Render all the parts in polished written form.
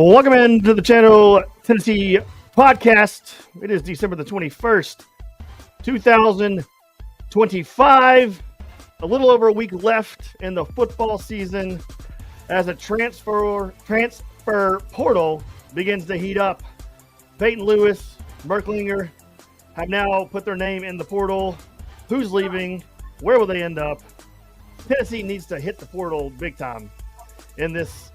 Welcome into the channel, Tennessee podcast. It is December the 21st, 2025. A little over a week left in the football season as a transfer portal begins to heat up. Peyton Lewis, Merklinger have now put their name in the portal. Who's leaving? Where will they end up? Tennessee needs to hit the portal big time in this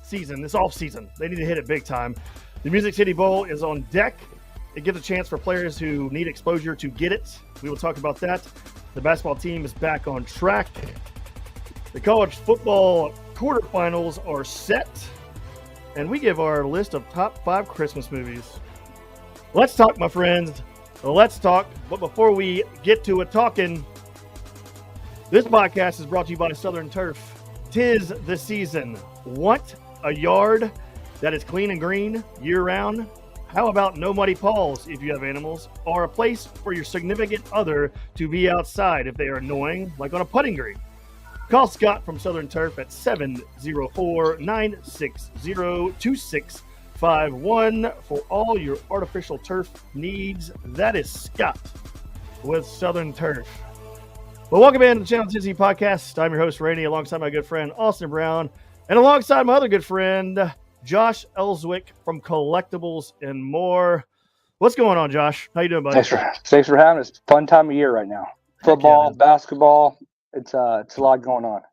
season, this off season. They need to hit it big time. The Music City Bowl is on deck. It gives a chance for players who need exposure to get it. We will talk about that. The basketball team is back on track. The college football quarterfinals are set, and we give our list of top 5 Christmas movies. Let's talk, my friends. Let's talk. But before we get to it talking, this podcast is brought to you by Southern Turf. 'Tis the season. Want a yard that is clean and green year-round? How about no muddy paws if you have animals, or a place for your significant other to be outside if they are annoying, like on a putting green? Call Scott from Southern Turf at 704-960-2651 for all your artificial turf needs. That is Scott with Southern Turf. Well, welcome in to the Channel Tennessee podcast. I'm your host, Randy, alongside my good friend, Austin Brown, and alongside my other good friend, Josh Elswick from Collectibles and More. What's going on, Josh? How you doing, buddy? Thanks for having us. It's a fun time of year right now. Football, basketball, it's a lot going on.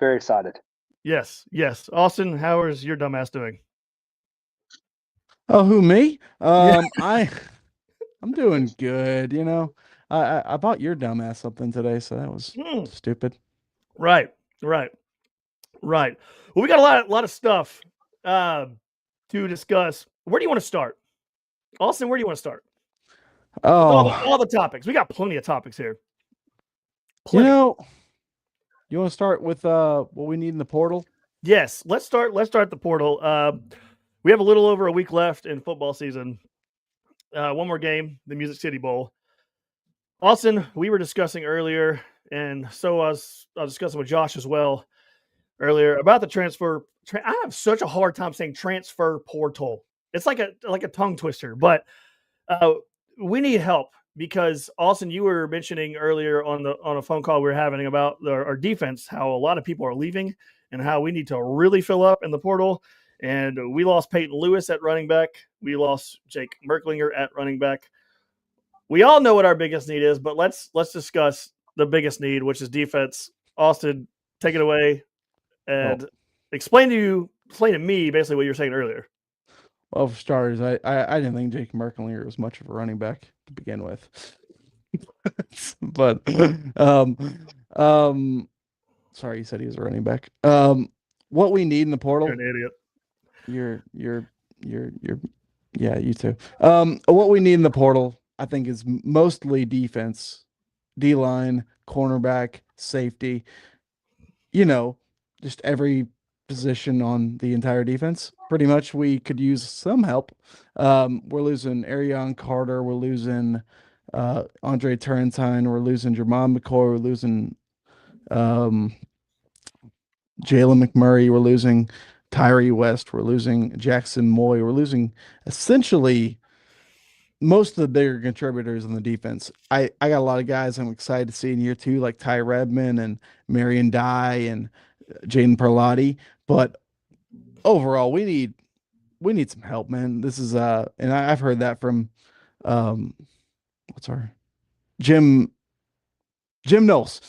Very excited. Yes. Austin, how is your dumbass doing? Oh, who, me? I'm doing good. You know, I bought your dumbass something today, so that was stupid. Right. Well, we got a lot of stuff to discuss. Where do you want to start? Austin, where do you want to start? All the topics. We got plenty of topics here. Plenty. You want to start with what we need in the portal? Yes, let's start the portal. We have a little over a week left in football season. One more game, the Music City Bowl. Austin, we were discussing earlier, and so I was discussing with Josh as well earlier about the transfer. I have such a hard time saying transfer portal. It's like a tongue twister, but we need help because, Austin, you were mentioning earlier on a phone call we were having about our defense, how a lot of people are leaving and how we need to really fill up in the portal. And we lost Peyton Lewis at running back. We lost Jake Merklinger at running back. We all know what our biggest need is, but let's discuss the biggest need, which is defense. Austin, take it away and explain to me basically what you were saying earlier. Well, for starters, I didn't think Jake Merklinger was much of a running back to begin with. But sorry, you said he was a running back. What we need in the portal. You're an idiot. Yeah, you too. What we need in the portal, I think, is mostly defense, D-line, cornerback, safety. Just every position on the entire defense. Pretty much, we could use some help. We're losing Arion Carter. We're losing Andre Turrentine. We're losing Jermon McCoy. We're losing Jalen McMurray. We're losing Tyree West. We're losing Jackson Moy. We're losing essentially most of the bigger contributors in the defense. I got a lot of guys I'm excited to see in year 2, like Ty Redman and Marion Dye and Jaden Perlotti. But overall, we need some help, man. This is and I've heard that from Jim Knowles.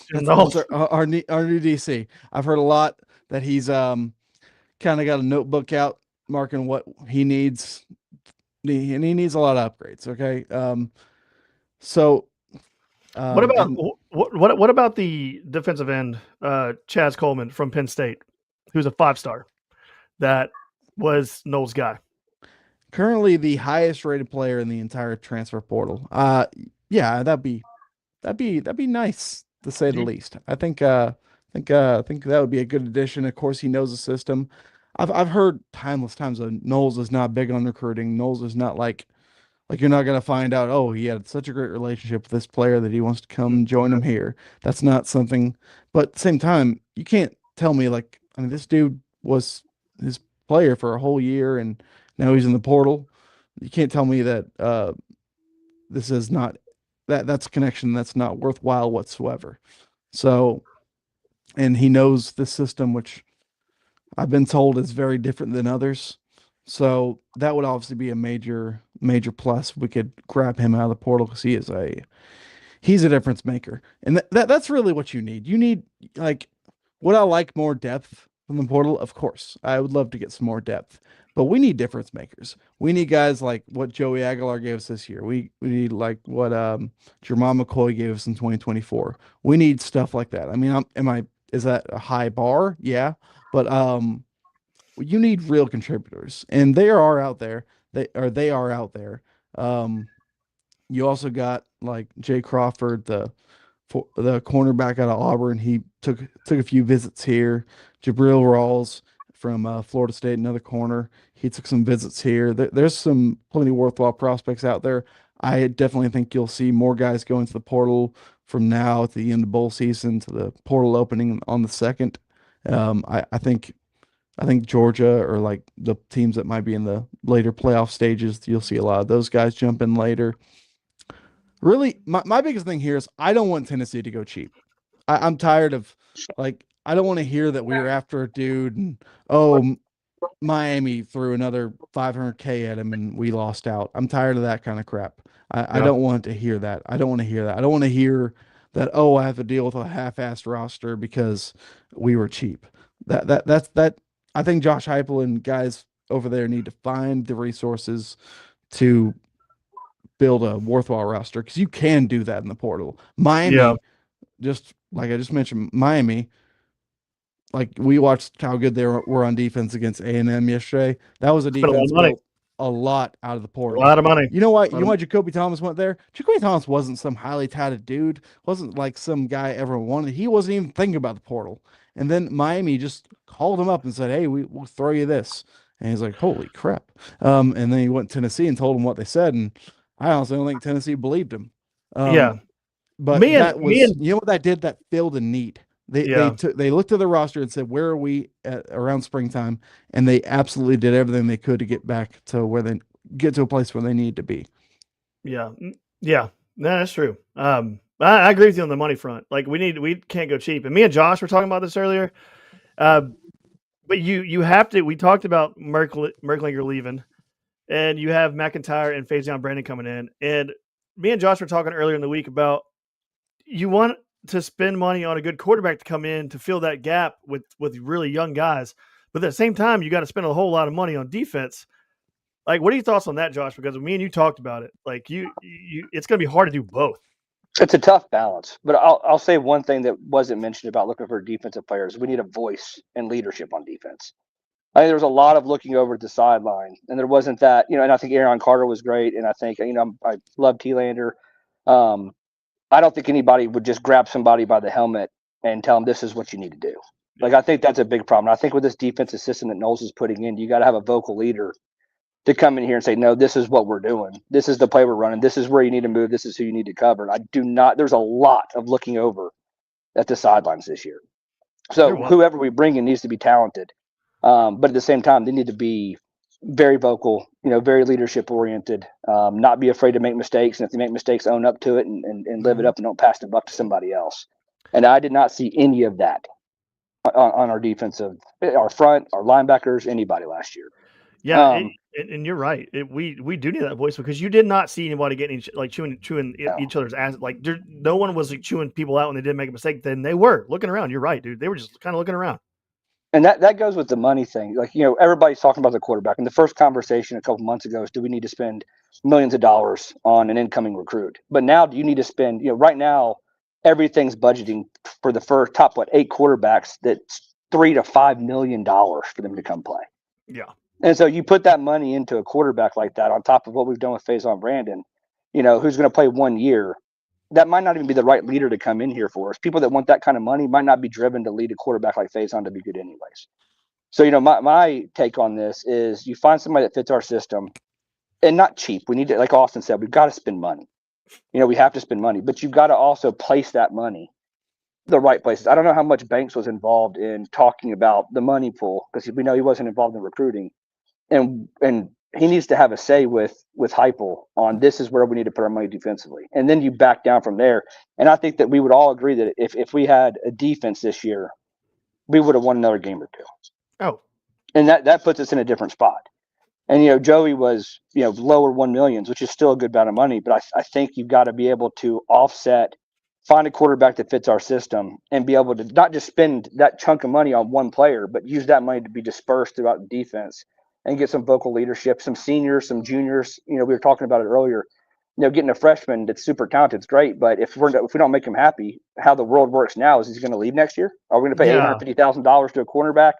Our new DC. I've heard a lot that he's kind of got a notebook out marking what he needs, and he needs a lot of upgrades. Okay, what about the defensive end, Chaz Coleman from Penn State, who's a 5-star, that was Knowles' guy? Currently the highest rated player in the entire transfer portal. Yeah, that'd be nice to say the least. I think that would be a good addition. Of course, he knows the system. I've heard times that Knowles is not big on recruiting. Knowles is not like you're not going to find out, oh, he had such a great relationship with this player that he wants to come join him here. That's not something. But at the same time, you can't tell me this dude was his player for a whole year, and now he's in the portal. You can't tell me that this is not that's a connection that's not worthwhile whatsoever. So, and he knows the system, which I've been told is very different than others. So that would obviously be a major plus. We could grab him out of the portal because he's a difference maker, and that's really what you need. You need like would I like more depth from the portal? Of course, I would love to get some more depth, but we need difference makers. We need guys like what Joey Aguilar gave us this year. We need like what Jermon McCoy gave us in 2024. We need stuff like that. I mean, is that a high bar? Yeah, but you need real contributors, and they are out there. They are out there. Um, you also got like Jay Crawford, the cornerback out of Auburn. He took a few visits here. Jabril Rawls from Florida State, another corner. He took some visits here. There's some plenty worthwhile prospects out there. I definitely think you'll see more guys go into the portal from now to the end of bowl season to the portal opening on the second. I think Georgia or like the teams that might be in the later playoff stages, you'll see a lot of those guys jump in later. Really, my biggest thing here is I don't want Tennessee to go cheap. I'm tired of like I don't want to hear that we were after a dude and Miami threw another 500K at him and we lost out. I'm tired of that kind of crap. I don't want to hear that. I don't want to hear that. I don't want to hear that, oh, I have to deal with a half-assed roster because we were cheap. That I think Josh Heupel and guys over there need to find the resources to build a worthwhile roster because you can do that in the portal. Miami, just like I just mentioned, Miami, like we watched how good they were on defense against A&M yesterday. That was a Spent a lot defense of money. built a lot out of the A portal. lot of money. You know why? You know why Jacoby Thomas went there? Jacoby Thomas wasn't some highly touted dude. Wasn't like some guy everyone wanted. He wasn't even thinking about the portal. And then Miami just called him up and said, "Hey, we'll throw you this." And he's like, "Holy crap!" And then he went to Tennessee and told him what they said. And I honestly don't think Tennessee believed him. Yeah. But Me that and was, you know what that did? That filled a need. Yeah. They looked at the roster and said, "Where are we at around springtime?" And they absolutely did everything they could to get back to where they get to a place where they need to be. Yeah. Yeah. No, that's true. I agree with you on the money front. Like we can't go cheap. And me and Josh were talking about this earlier. But you have to. We talked about Merklinger leaving, and you have McIntyre and Faison Brandon coming in. And me and Josh were talking earlier in the week about you want to spend money on a good quarterback to come in to fill that gap with really young guys. But at the same time, you got to spend a whole lot of money on defense. Like, what are your thoughts on that, Josh? Because me and you talked about it. Like, it's going to be hard to do both. It's a tough balance, but I'll say one thing that wasn't mentioned about looking for defensive players. We need a voice and leadership on defense. I think there was a lot of looking over at the sideline, and there wasn't that, and I think Aaron Carter was great, and I think, I love T-Lander. I don't think anybody would just grab somebody by the helmet and tell them this is what you need to do. Like, I think that's a big problem. I think with this defensive system that Knowles is putting in, you got to have a vocal leader to come in here and say, no, this is what we're doing. This is the play we're running. This is where you need to move. This is who you need to cover. There's a lot of looking over at the sidelines this year. So whoever we bring in needs to be talented. But at the same time, they need to be very vocal, very leadership oriented, not be afraid to make mistakes. And if they make mistakes, own up to it and live it up and don't pass the buck to somebody else. And I did not see any of that on our defensive, our front, our linebackers, anybody last year. Yeah, and you're right. We do need that voice because you did not see anybody getting chewing each other's ass. Like no one was chewing people out when they did make a mistake. Then they were looking around. You're right, dude. They were just kind of looking around. And that goes with the money thing. Like, everybody's talking about the quarterback. And the first conversation a couple months ago is, do we need to spend millions of dollars on an incoming recruit? But now, do you need to spend, right now, everything's budgeting for the first top, 8 quarterbacks, that's $3 to $5 million for them to come play. Yeah. And so you put that money into a quarterback like that on top of what we've done with Faison Brandon, who's going to play 1 year. That might not even be the right leader to come in here for us. People that want that kind of money might not be driven to lead a quarterback like Faison to be good anyways. So, my take on this is you find somebody that fits our system and not cheap. We need to, like Austin said, we've got to spend money. We have to spend money, but you've got to also place that money the right places. I don't know how much Banks was involved in talking about the money pool, because we know he wasn't involved in recruiting, and he needs to have a say with Heupel on this is where we need to put our money defensively, and then you back down from there. And I think that we would all agree that if we had a defense this year, we would have won another game or two. Oh, And that puts us in a different spot. And Joey was lower 1 millions, which is still a good amount of money, but I think you've got to be able to offset, find a quarterback that fits our system, and be able to not just spend that chunk of money on one player, but use that money to be dispersed throughout the defense and get some vocal leadership, some seniors, some juniors. We were talking about it earlier. Getting a freshman that's super talented is great, but if we don't make him happy, how the world works now is he's going to leave next year. Are we going to pay $850,000 to a cornerback?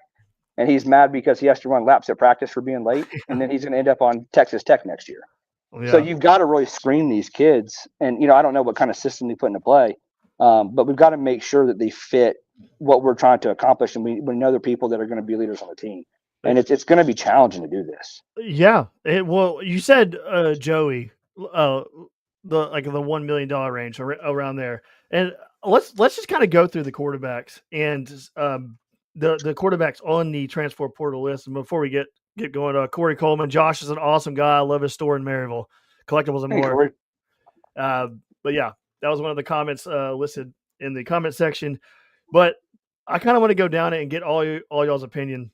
And he's mad because he has to run laps at practice for being late, and then he's going to end up on Texas Tech next year. Yeah. So you've got to really screen these kids, and I don't know what kind of system they put into play, but we've got to make sure that they fit what we're trying to accomplish, and we know the people that are going to be leaders on the team, and it's going to be challenging to do this. Yeah, well, you said Joey, the $1 million range around there, and let's just kind of go through the quarterbacks and the quarterbacks on the transfer portal list. And before we get going, Corey Coleman, Josh is an awesome guy. I love his store in Maryville, collectibles and more. But yeah, that was one of the comments listed in the comment section. But I kind of want to go down it and get all y'all's opinion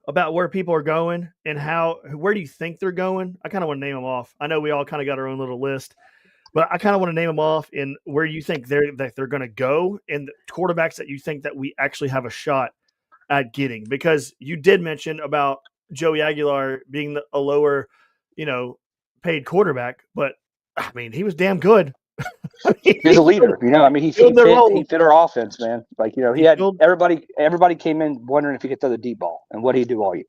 about where people are going and where do you think they're going. I kind of want to name them off. I know we all kind of got our own little list, but I kind of want to name them off in where you think they're going to go and the quarterbacks that you think that we actually have a shot at getting. Because you did mention about Joey Aguilar being a lower, paid quarterback, but I mean, he was damn good. He's a leader, he fit our offense, man. He had everybody came in wondering if he could throw the deep ball, and what did he do all year?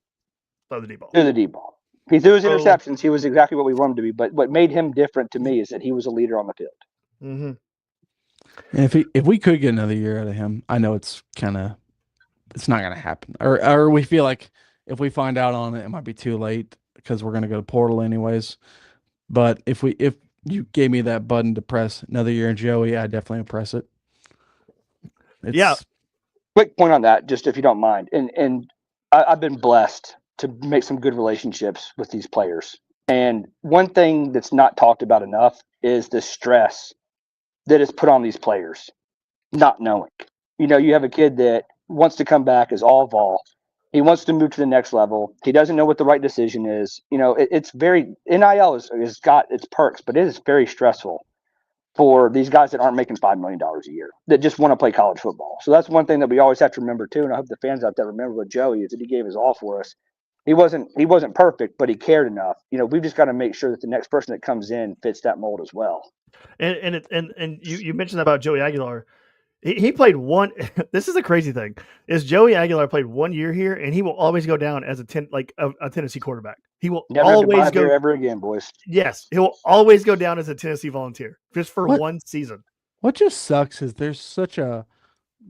Throw the deep ball. Threw the deep ball. He threw his interceptions. He was exactly what we wanted him to be. But what made him different to me is that he was a leader on the field. Mm-hmm. And if we could get another year out of him, I know it's not going to happen, or we feel like if we find out on it, it might be too late because we're going to go to portal anyways. But if you gave me that button to press another year in Joey, I'd definitely press it. Yeah. Quick point on that, just if you don't mind. And I've been blessed to make some good relationships with these players. And one thing that's not talked about enough is the stress that is put on these players, not knowing. You have a kid that wants to come back as all vol. He wants to move to the next level. He doesn't know what the right decision is. It's very NIL has got its perks, but it is very stressful for these guys that aren't making $5 million a year, that just want to play college football. So that's one thing that we always have to remember too. And I hope the fans out there remember with Joey is that he gave his all for us. He wasn't perfect, but he cared enough. We've just got to make sure that the next person that comes in fits that mold as well. And you mentioned about Joey Aguilar. He played one. This is a crazy thing. Is Joey Aguilar played 1 year here, and he will always go down as a Tennessee quarterback. He will never always go ever again, boys. Yes, he will always go down as a Tennessee Volunteer just for one season. What just sucks is there's such a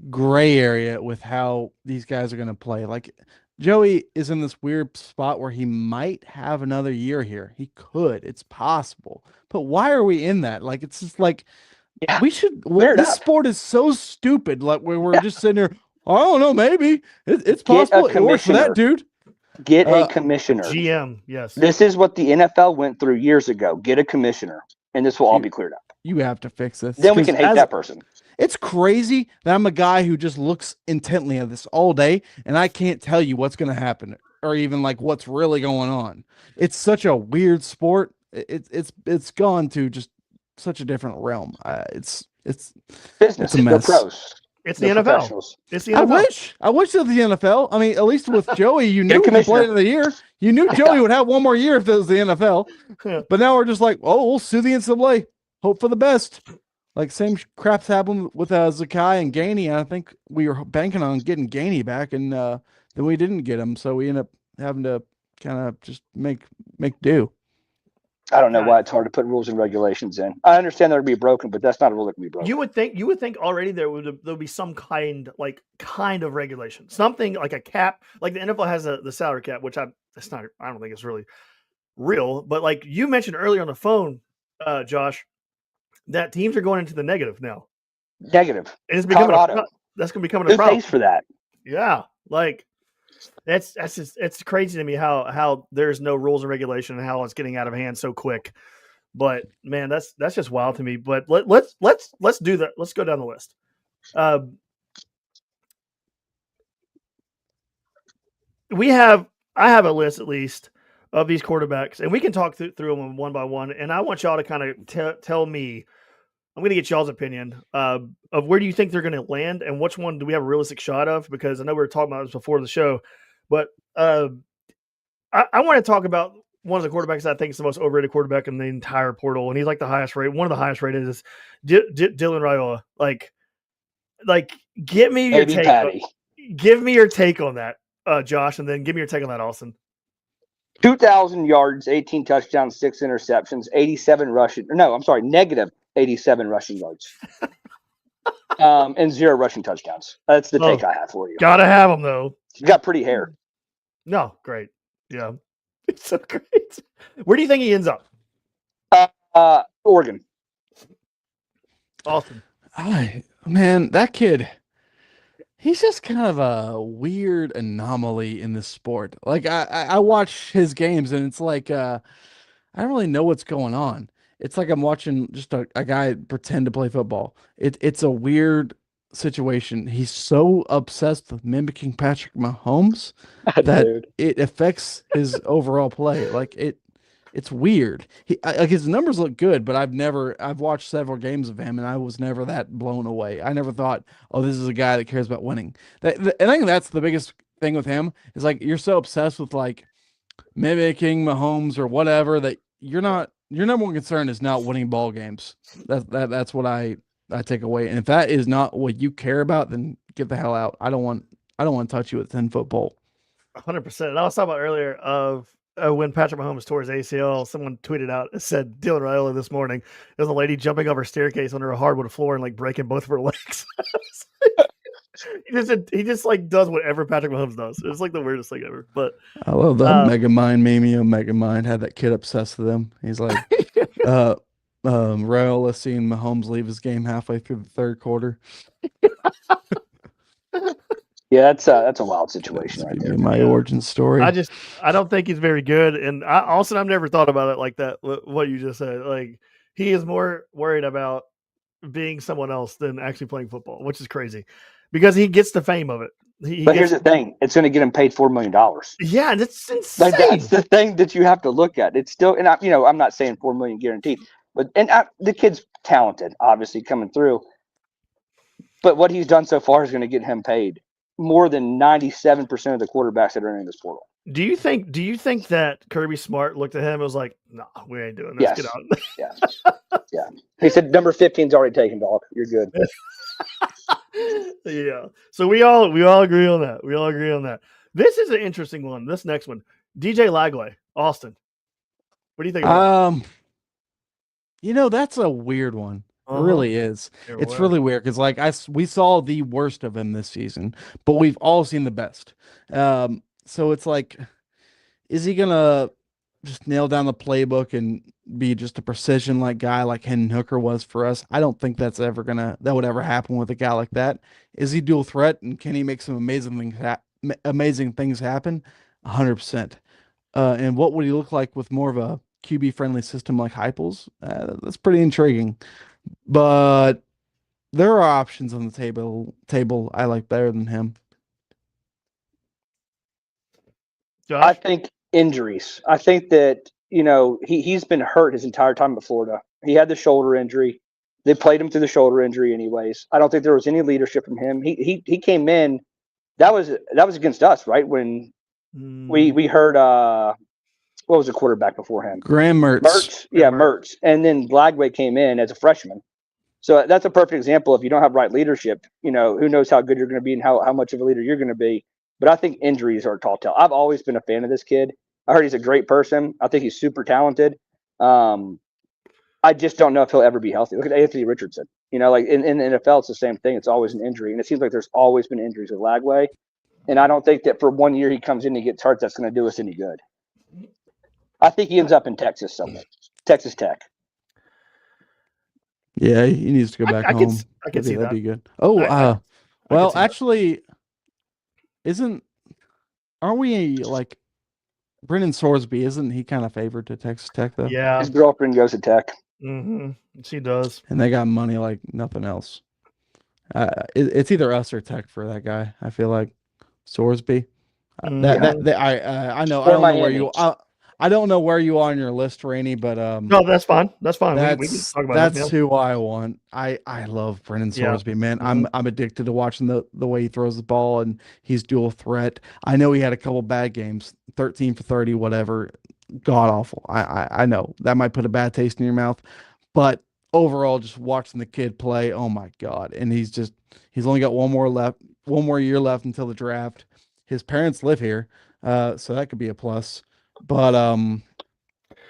gray area with how these guys are going to play. Like Joey is in this weird spot where he might have another year here. He could. It's possible. But why are we in that? Like it's just like. Yeah, we should. This sport is so stupid. Like we're just sitting here. I don't know. Maybe it's possible. It works for that dude. Get a commissioner. GM. Yes. This is what the NFL went through years ago. Get a commissioner, and this will all be cleared up. You have to fix this. Then we can hate that person. It's crazy that I'm a guy who just looks intently at this all day, and I can't tell you what's going to happen or even like what's really going on. It's such a weird sport. It's gone to just such a different realm. It's business. It's a mess. They're pros. It's the NFL. It's the NFL. I wish it was the NFL. I mean, at least with Joey, you knew he played in the year. You knew Joey would have one more year if it was the NFL. But now we're just like, we'll sue the NCAA. Hope for the best. Like same crap's happened with Zakai and Gainey. I think we were banking on getting Gainey back, and then we didn't get him, so we ended up having to kind of just make do. I don't know why it's hard to put rules and regulations in. I understand they're to be broken, but that's not a rule that can be broken. You would think already there'll be some kind of regulation, something like a cap, like the NFL has the salary cap, which I don't think it's really real. But like you mentioned earlier on the phone, Josh, that teams are going into the negative now. Negative. It's becoming Colorado. that's going to be becoming a Who problem. pays for that? Yeah, like that's just it's crazy to me how there's no rules and regulation and how it's getting out of hand so quick. But man, that's just wild to me. But let's do that. Let's go down the list. I have a list at least of these quarterbacks, and we can talk through them one by one. And I want y'all to kind of tell me. I'm going to get y'all's opinion of where do you think they're going to land, and which one do we have a realistic shot of? Because I know we were talking about this before the show, but I want to talk about one of the quarterbacks I think is the most overrated quarterback in the entire portal, and he's like the highest rated. One of the highest rated is Dylan Raiola. Like, give me your Baby take. Patty. Give me your take on that, Josh, and then give me your take on that, Austin. 2,000 yards, 18 touchdowns, 6 interceptions, 87 rushing. No, I'm sorry, negative 87 rushing yards. And 0 rushing touchdowns. That's the take I have for you. Gotta have him though. You got pretty hair. No, great. Yeah, it's so great. Where do you think he ends up? Oregon. Austin. Man, that kid. He's just kind of a weird anomaly in this sport. Like I watch his games and it's like I don't really know what's going on. It's like I'm watching just a guy pretend to play football. It's a weird situation. He's so obsessed with mimicking Patrick Mahomes that Dude. it affects his overall play. Like it's weird. Like his numbers look good, but I've watched several games of him and I was never that blown away. I never thought, oh, this is a guy that cares about winning. I think that's the biggest thing with him is like you're so obsessed with like mimicking Mahomes or whatever that your number one concern is not winning ball games. That's what I take away. And if that is not what you care about, then get the hell out. I don't want to touch you with 10-foot pole. 100%. And I was talking about earlier of when Patrick Mahomes tore his ACL, someone tweeted out, it said Dylan Raiola this morning. There was a lady jumping over a staircase under a hardwood floor and like breaking both of her legs. he just like does whatever Patrick Mahomes does. It's like the weirdest thing ever. But I love that Mega Mind meme. Mega Mind had that kid obsessed with him. He's like, Raiola seeing Mahomes leave his game halfway through the third quarter. Yeah, that's a wild situation right there. My origin story. I don't think he's very good. And also, I've never thought about it like that. What you just said, like he is more worried about being someone else than actually playing football, which is crazy because he gets the fame of it. But here's the thing: it's going to get him paid $4 million. Yeah, and it's insane. Like that's the thing that you have to look at. It's still, and I'm not saying $4 million guaranteed, but the kid's talented, obviously coming through. But what he's done so far is going to get him paid more than 97% of the quarterbacks that are in this portal. Do you think that Kirby Smart looked at him and was like, "No, we ain't doing this. Yes. Get out." Yeah. He said number 15's already taken, dog. You're good. Yeah. So we all agree on that. We all agree on that. This is an interesting one. This next one, DJ Lagway, Austin. What do you think about that? That's a weird one. It really is. It's really weird because like we saw the worst of him this season, but we've all seen the best. So it's like, is he gonna just nail down the playbook and be just a precision like guy like Hendon Hooker was for us? I don't think that would ever happen with a guy like that. Is he dual threat and can he make some amazing things happen? 100%. And what would he look like with more of a QB friendly system like Heupel's? That's pretty intriguing. But there are options on the table I like better than him. Josh? I think injuries. I think that, he's been hurt his entire time at Florida. He had the shoulder injury. They played him through the shoulder injury anyways. I don't think there was any leadership from him. He came in. That was against us, right? When we heard what was the quarterback before him? Graham Mertz. Yeah, Mertz. And then Lagway came in as a freshman. So that's a perfect example. If you don't have right leadership, who knows how good you're going to be and how much of a leader you're going to be. But I think injuries are a tall tale. I've always been a fan of this kid. I heard he's a great person. I think he's super talented. I just don't know if he'll ever be healthy. Look at Anthony Richardson. Like in the NFL, it's the same thing. It's always an injury. And it seems like there's always been injuries with Lagway. And I don't think that for 1 year he comes in and gets hurt, that's going to do us any good. I think he ends up in Texas somewhere. Texas Tech. Yeah, he needs to go back I could home. I could see That'd that. be good. Oh, I could well, see that. actually, aren't we like Brendan Sorsby? Isn't he kind of favored to Texas Tech though? Yeah. His girlfriend goes to Tech. Mm-hmm. She does. And they got money like nothing else. It's either us or Tech for that guy. I feel like Sorsby. Yeah. I know I Or don't know where Miami. I don't know where you are on your list, Rainey, but No, that's fine. That's fine. We can talk about that's him. who I want. I love Brendan Yeah. Sorsby, man. Mhm. I'm addicted to watching the way he throws the ball and he's dual threat. I know he had a couple bad games, 13 for 30, whatever. God awful. I know that might put a bad taste in your mouth, but overall, just watching the kid play, oh my God. And he's only got one more year left until the draft. His parents live here, so that could be a plus. But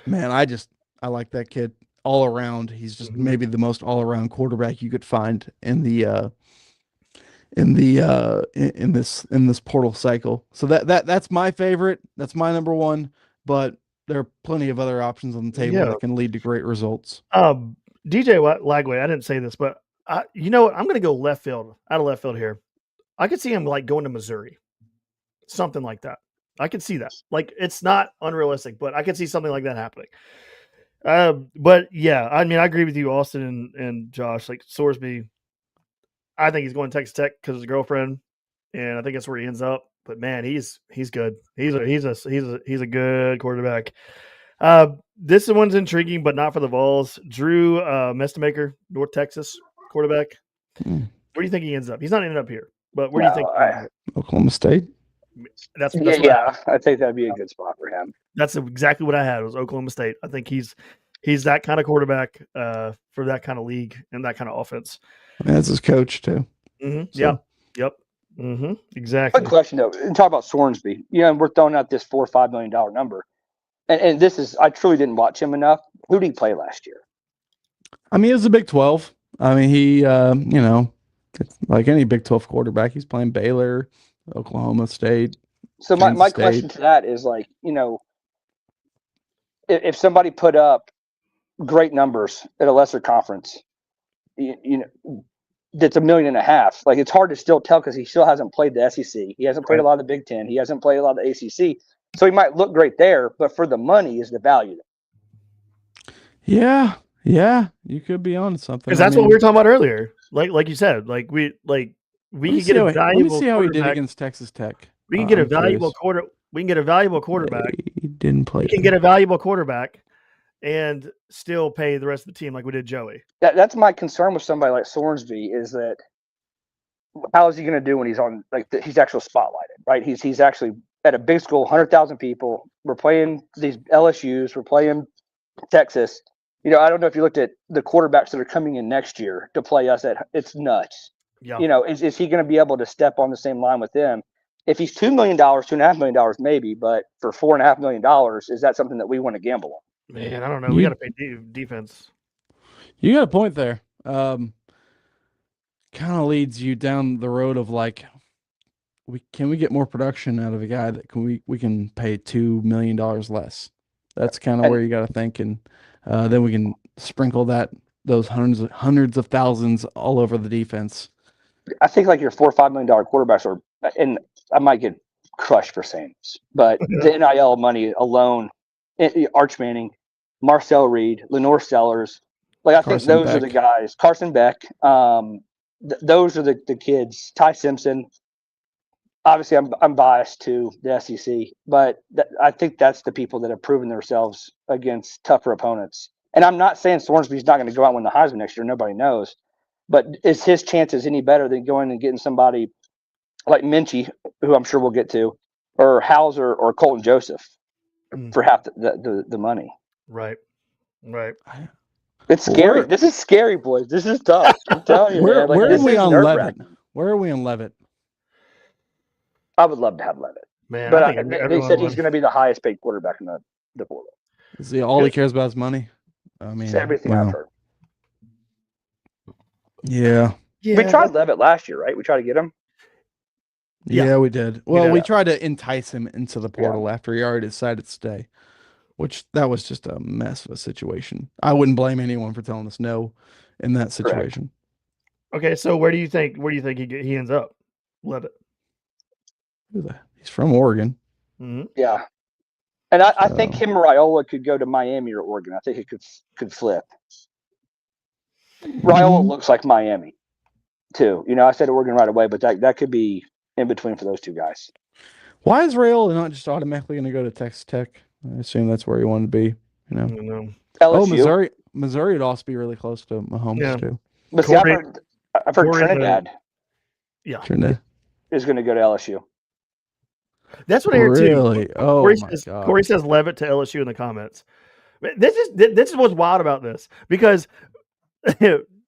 man, I like that kid all around. He's just Mhm. maybe the most all around quarterback you could find in in this portal cycle. So that's my favorite. That's my number one. But there are plenty of other options on the table Yeah. that can lead to great results. DJ Lagway, I didn't say this, but you know what? I'm going to go left field, out of left field here. I could see him like going to Missouri, something like that. I could see that. Like it's not unrealistic, but I could see something like that happening. But yeah, I mean, I agree with you, Austin and Josh. Like Sorsby, I think he's going to Texas Tech because of his girlfriend, and I think that's where he ends up. But man, he's good. He's a good quarterback. This one's intriguing, but not for the Vols. Drew Mestamaker, North Texas quarterback. Hmm. Where do you think he ends up? He's not ending up here, but where do you think No, he ends up? Oklahoma State. That's yeah, what yeah. I think that'd be a good spot for him. that's exactly what I had. Was Oklahoma State. I think he's that kind of quarterback for that kind of league and that kind of offense. And that's his coach too. Mm-hmm. So. Yep. Mm-hmm. Exactly. Quick question though, and talk about Sornsby. You know, and we're throwing out this $4 or $5 million number, and this is I truly didn't watch him enough. Who did he play last year? I mean, it's a Big 12. I mean, he, it's like any Big 12 quarterback, he's playing Baylor, Oklahoma State. So my State. question to that is like, you know, if somebody put up great numbers at a lesser conference, you know, that's $1.5 million. Like it's hard to still tell because he still hasn't played the SEC. He hasn't played a lot of the Big Ten. He hasn't played a lot of the ACC. So he might look great there, but for the money is the value. Yeah, you could be on something. Because that's what we were talking about earlier. Like you said, we could get a valuable. Let me see how he did against Texas Tech. We can get a valuable We can get a valuable quarterback. He didn't play. We can get a valuable quarterback and still pay the rest of the team like we did Joey. That's my concern with somebody like Sornsby is that how is he going to do when he's on he's actually spotlighted, right? He's actually at a big school, 100,000 people. We're playing these LSUs. We're playing Texas. You know, I don't know if you looked at the quarterbacks that are coming in next year to play us it's nuts. Yeah. You know, is he going to be able to step on the same line with them? If he's $2 million, $2.5 million, maybe, but for $4.5 million, is that something that we want to gamble on? Man, I don't know. We got to pay defense. You got a point there. Kind of leads you down the road of like, can we get more production out of a guy that we can pay $2 million less? That's kind of where you got to think, and then we can sprinkle those hundreds of thousands all over the defense. I think like your $4 or $5 million quarterbacks are, and I might get crushed for saying this, but the NIL money alone, Arch Manning, Marcel Reed, Lenore Sellers, like I think those are the guys. Carson Beck, those are the kids. Ty Simpson. Obviously, I'm biased to the SEC, but I think that's the people that have proven themselves against tougher opponents. And I'm not saying Sornsby's not going to go out and win the Heisman next year. Nobody knows. But is his chances any better than going and getting somebody like Minchie, who I'm sure we'll get to, or Hauser or Colton Joseph for half the money? Right. It's scary. This is scary, boys. This is tough. I'm telling you, man. Like, where are we on Levitt? Where are we on Levitt? I would love to have Levitt. Man, but they said he's going to be the highest paid quarterback in the portal. Is all he cares about is money? I mean, it's everything I've heard. Yeah. We tried Levitt last year, right? We tried to get him. Yeah, we did. Well, we tried to entice him into the portal after he already decided to stay, which that was just a mess of a situation. I wouldn't blame anyone for telling us no. in that situation. Okay, so where do you think he ends up? Levitt. He's from Oregon. Mm-hmm. Yeah. And I So- think him and Raiola could go to Miami or Oregon. I think it could flip. Raiola looks like Miami, too. I said Oregon right away, but that could be in between for those two guys. Why is Raiola not just automatically going to go to Texas Tech? I assume that's where he wanted to be. No. Oh, LSU. Missouri would also be really close to Mahomes too. But see, I've heard Trinidad Trinidad. is going to go to LSU. That's what I hear too. Really? Oh my god. Corey says Levitt to LSU in the comments. This is what's wild about this because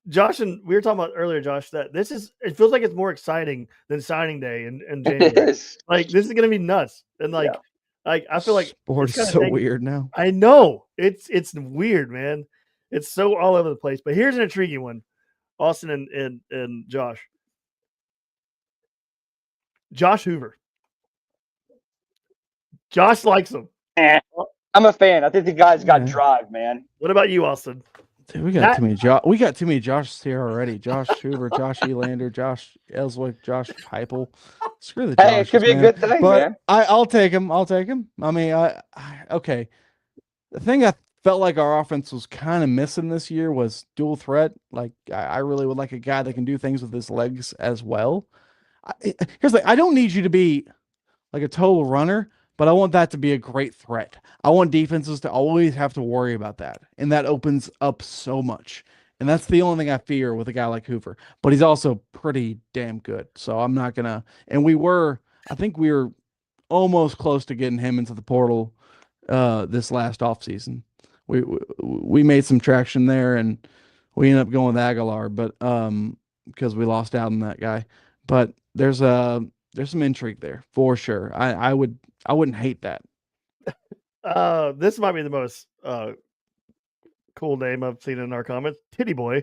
Josh and we were talking about earlier, Josh, that it feels like it's more exciting than signing day in January. It is. Like this is gonna be nuts. And I feel like sport is so weird now. I know. It's weird, man. It's so all over the place. But here's an intriguing one. Austin and Josh. Josh Hoover. Josh likes him. I'm a fan. I think the guy's got drive, man. What about you, Austin? Dude, we got too many Joshes here already. Josh Hoover, Josh Elander, Josh Ellswick, Josh Heupel. Screw the Joshes, Hey, it could be a good thing, but man. I'll take him. I mean, okay. The thing I felt like our offense was kind of missing this year was dual threat. Like I really would like a guy that can do things with his legs as well. Here's the thing. I don't need you to be like a total runner, but I want that to be a great threat. I want defenses to always have to worry about that. And that opens up so much. And that's the only thing I fear with a guy like Hoover. But he's also pretty damn good. So I'm not going to. And I think we were almost close to getting him into the portal this last offseason. We made some traction there and we ended up going with Aguilar, but because we lost out on that guy. But there's some intrigue there for sure. I wouldn't hate that. This might be the most cool name I've seen in our comments. Titty Boy.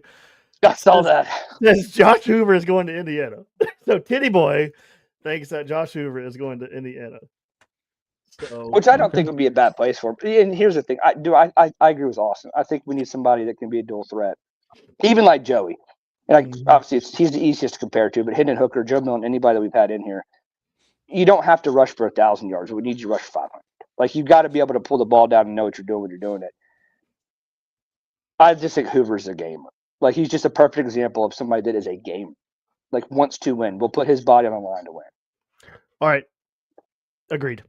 I saw that. Says Josh Hoover is going to Indiana. So Titty Boy thinks that Josh Hoover is going to Indiana. So, which I don't think would be a bad place for him. And here's the thing. I agree with Austin. I think we need somebody that can be a dual threat. Even like Joey. And obviously he's the easiest to compare to, but Hendon Hooker, Joe Milton, anybody that we've had in here, you don't have to rush for 1,000 yards. We need you to rush for 500. Like, you got to be able to pull the ball down and know what you're doing when you're doing it. I just think Hoover's a gamer. Like, he's just a perfect example of somebody that is a gamer. Like, wants to win. Will put his body on the line to win. All right. Agreed.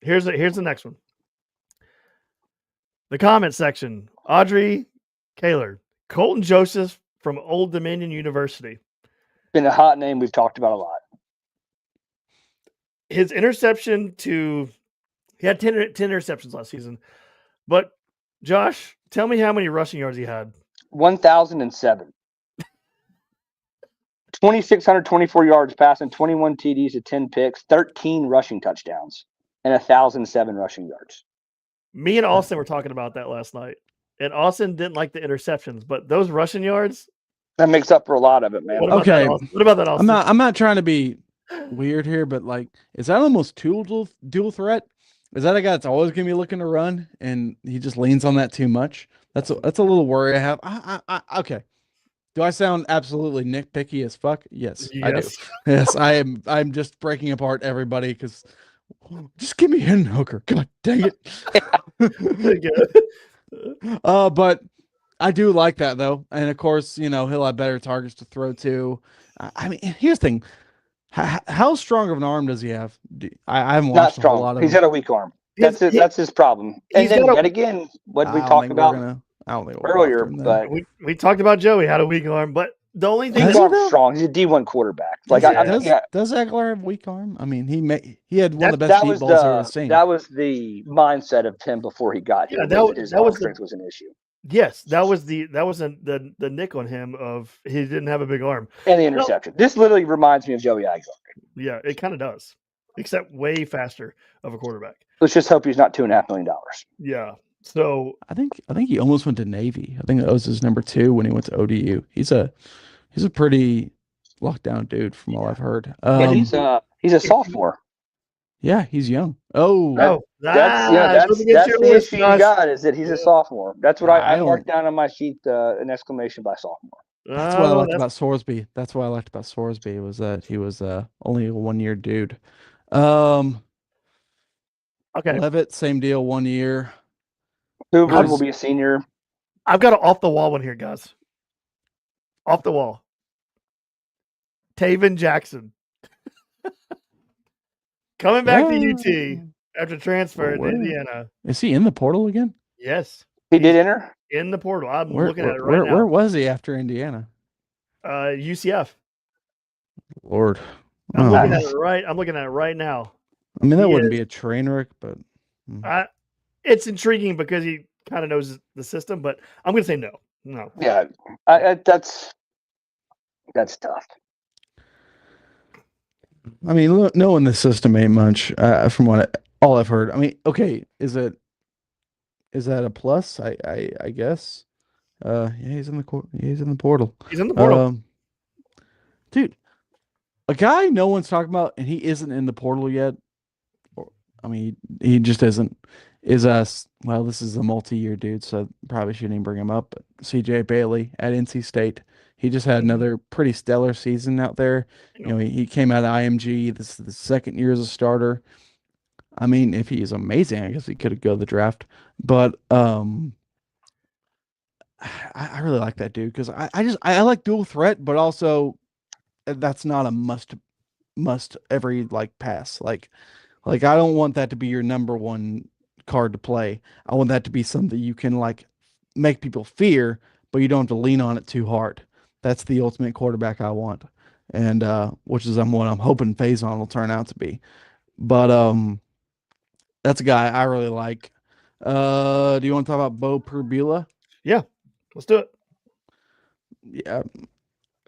Here's the next one. The comment section. Audrey Kaler. Colton Joseph from Old Dominion University. Been a hot name we've talked about a lot. His interception he had 10 interceptions last season. But Josh, tell me how many rushing yards he had. 1,007. 2,624 yards passing, 21 TDs to 10 picks, 13 rushing touchdowns, and 1,007 rushing yards. Me and Austin were talking about that last night. And Austin didn't like the interceptions, but those rushing yards. That makes up for a lot of it, man. What about that, Austin? I'm not trying to be weird here, but like, is that almost dual threat? Is that a guy that's always gonna be looking to run and he just leans on that too much? That's a little worry I have. Okay. Do I sound absolutely nitpicky as fuck? Yes. I do. Yes, I am. I'm just breaking apart everybody because just give me Hendon Hooker. God dang it. But I do like that though, and of course, he'll have better targets to throw to. I mean, here's the thing: how strong of an arm does he have? I haven't watched a whole lot of. He's got a weak arm. That's it. That's his problem. And then yet again, what we talked about earlier, but we talked about Joey had a weak arm, but the only thing his arm's strong. He's a D1 quarterback. Like, does Aguilar have a weak arm? I mean, he had one of the best deep balls I've ever seen. That was the mindset of Tim before he got here. His arm strength was an issue. Yes, that was the nick on him of he didn't have a big arm and the interception. This literally reminds me of Joey Aguilar. Yeah, it kind of does, except way faster of a quarterback. Let's just hope he's not $2.5 million. Yeah. So I think he almost went to Navy. I think that was his number 2 when he went to ODU. He's a pretty locked down dude from all I've heard. He's a sophomore. Yeah, he's young. Oh, That- Oh, that's nothing against your the list, issue you Josh. got is that he's a sophomore. That's what I I don't. marked down on my sheet, an exclamation by sophomore. That's what I Oh, liked about Sorsby. That's what I liked about Sorsby was that he was only a 1 year dude. Um, okay. Levitt, same deal, 1 year. Hoover I've, will be a senior. I've got an off the wall one here, guys. Off the wall. Taven Jackson coming back to Yeah. UT after transferring to Where Indiana. is he in the portal again? Yes, He he's did enter. in the portal. I'm Where looking where at it right where, where now. was he after Indiana? UCF. Lord. I'm Oh looking at man. it right. I'm looking at it right now. I mean, that He wouldn't is. be a train wreck, but It's intriguing because he kind of knows the system, but I'm going to say no. No. Yeah, that's tough. I mean, look, knowing the system ain't much from all I've heard. I mean, okay, is that a plus? I guess. Yeah, he's in the portal. He's in the portal. Um, dude, a guy no one's talking about, and he isn't in the portal yet. Or, I mean, he just isn't. Is us? Well, this is a multi-year dude, so probably shouldn't even bring him up. But C.J. Bailey at NC State, he just had another pretty stellar season out there. You know, he came out of IMG. This is the second year as a starter. I mean, if he is amazing, I guess he could go the draft. But I really like that dude because I like dual threat, but also that's not a must every like pass. Like I don't want that to be your number one card to play. I want that to be something you can like make people fear, but you don't have to lean on it too hard. That's the ultimate quarterback I want. And which is what I'm hoping Faison will turn out to be. But that's a guy I really like. Do you want to talk about Bo Perbula? Yeah. Let's do it. Yeah,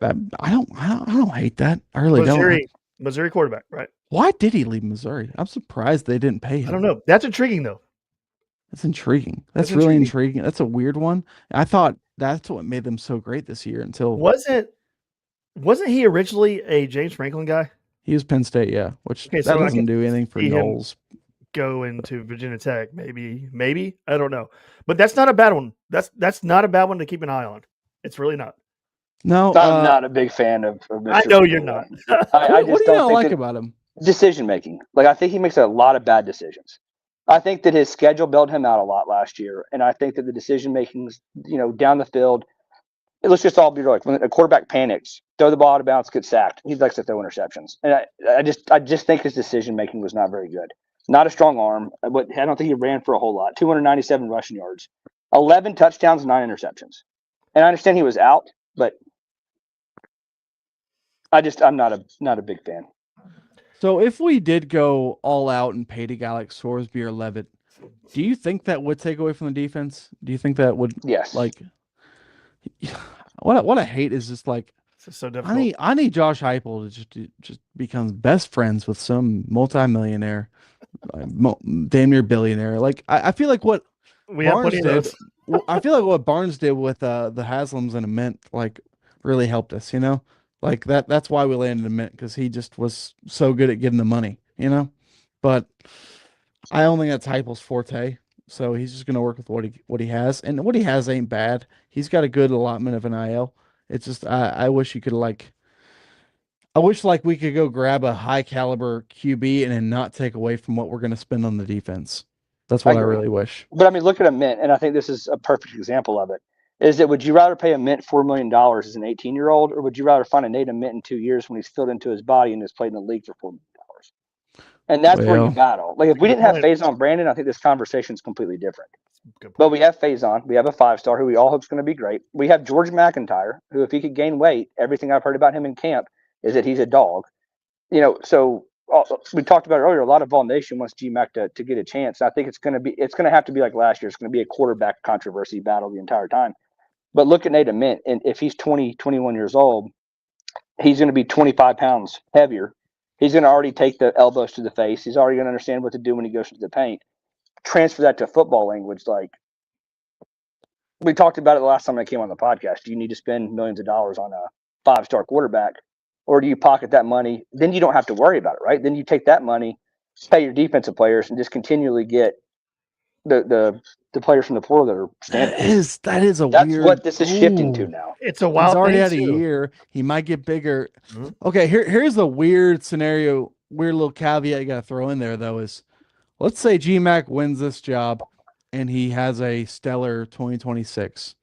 I don't hate that. I really don't. Missouri quarterback, right? Why did he leave Missouri? I'm surprised they didn't pay I don't him. know. That's intriguing, though. That's intriguing. That's That's really intriguing. intriguing. That's a weird one. I thought that's what made them so great this year until Wasn't he originally a James Franklin guy? he was Penn State, yeah, which Okay, that so I doesn't can do anything for see him Knowles. go into Virginia Tech, maybe. I don't know. But that's not a bad one. That's not a bad one to keep an eye on. It's really not. No, I'm not a big fan of Mr. I know you're Pagula. not. I what just do you don't not think like that about him? decision making. Like I think he makes a lot of bad decisions. I think that his schedule bailed him out a lot last year, and I think that the decision making, down the field. Let's just all be real. Like when a quarterback panics, throw the ball out of bounds, get sacked. He likes to throw interceptions, and I just think his decision making was not very good. Not a strong arm, but I don't think he ran for a whole lot. 297 rushing yards, 11 touchdowns, 9 interceptions. And I understand he was out, but I'm not a big fan. So if we did go all out and paid a guy like Sorsby or Levitt, do you think that would take away from the defense? Do you think that would Yes. like what I hate is just like This is so difficult. I need Josh Heupel to just become best friends with some multimillionaire, damn near billionaire. Like I feel like what We have Barnes plenty of did. those. I feel like what Barnes did with the Haslams and a Mint like really helped us. You know, like that's why we landed a Mint because he just was so good at getting the money. You know, but I don't think that's Heupel's forte. So he's just gonna work with what he has, and what he has ain't bad. He's got a good allotment of NIL. It's just I wish you could like I wish like we could go grab a high caliber QB and then not take away from what we're gonna spend on the defense. That's what I agree. really wish. But I mean, look at a Mint, and I think this is a perfect example of it. Is that would you rather pay a Mint $4 million as an 18-year-old, or would you rather find a Nate Mint in 2 years when he's filled into his body and has played in the league for $4 million? And that's where you Well, battle. Like if we didn't have Faison Brandon, I think this conversation is completely different. But we have Faison. We have a 5-star who we all hope is going to be great. We have George McIntyre, who, if he could gain weight, everything I've heard about him in camp is that he's a dog. So we talked about it earlier. A lot of Vol Nation wants GMAC to get a chance. I think it's going to have to be like last year. It's going to be a quarterback controversy battle the entire time. But look at Nate Mint, and if he's 20, 21 years old, he's going to be 25 pounds heavier. He's going to already take the elbows to the face. He's already going to understand what to do when he goes to the paint. Transfer that to football language. Like we talked about it the last time I came on the podcast. Do you need to spend millions of dollars on a 5-star quarterback, or do you pocket that money? Then you don't have to worry about it, right? Then you take that money pay your defensive players and just continually get the players from the portal that are standouts. That is a That's weird. what this is shifting to Ooh. now. It's a He's wild already thing had a too. year. He might get bigger. Mhm. Okay, here's the weird scenario, weird little caveat you got to throw in there though is, let's say GMAC wins this job, and he has a stellar 2026.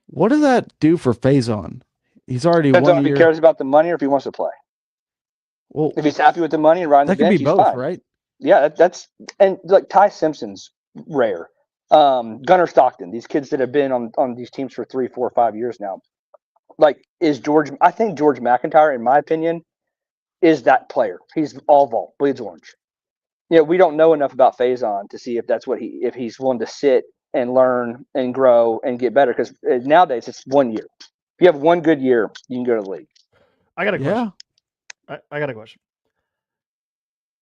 What does that do for Faison? He's already Depends 1 on if he year. cares about the money or if he wants to play. Well, If he's happy with the money and riding the that could bench, be he's both, fine. right? Yeah, that's and like Ty Simpson's rare. Gunnar Stockton, these kids that have been on these teams for 3, 4, 5 years now. Like, is George? I think George McIntyre, in my opinion, is that player. He's all vault, bleeds orange. We don't know enough about Faison to see if that's what if he's willing to sit and learn and grow and get better. Because nowadays it's 1 year. If you have one good year, you can go to the league. I got a Yeah. question. I got a question.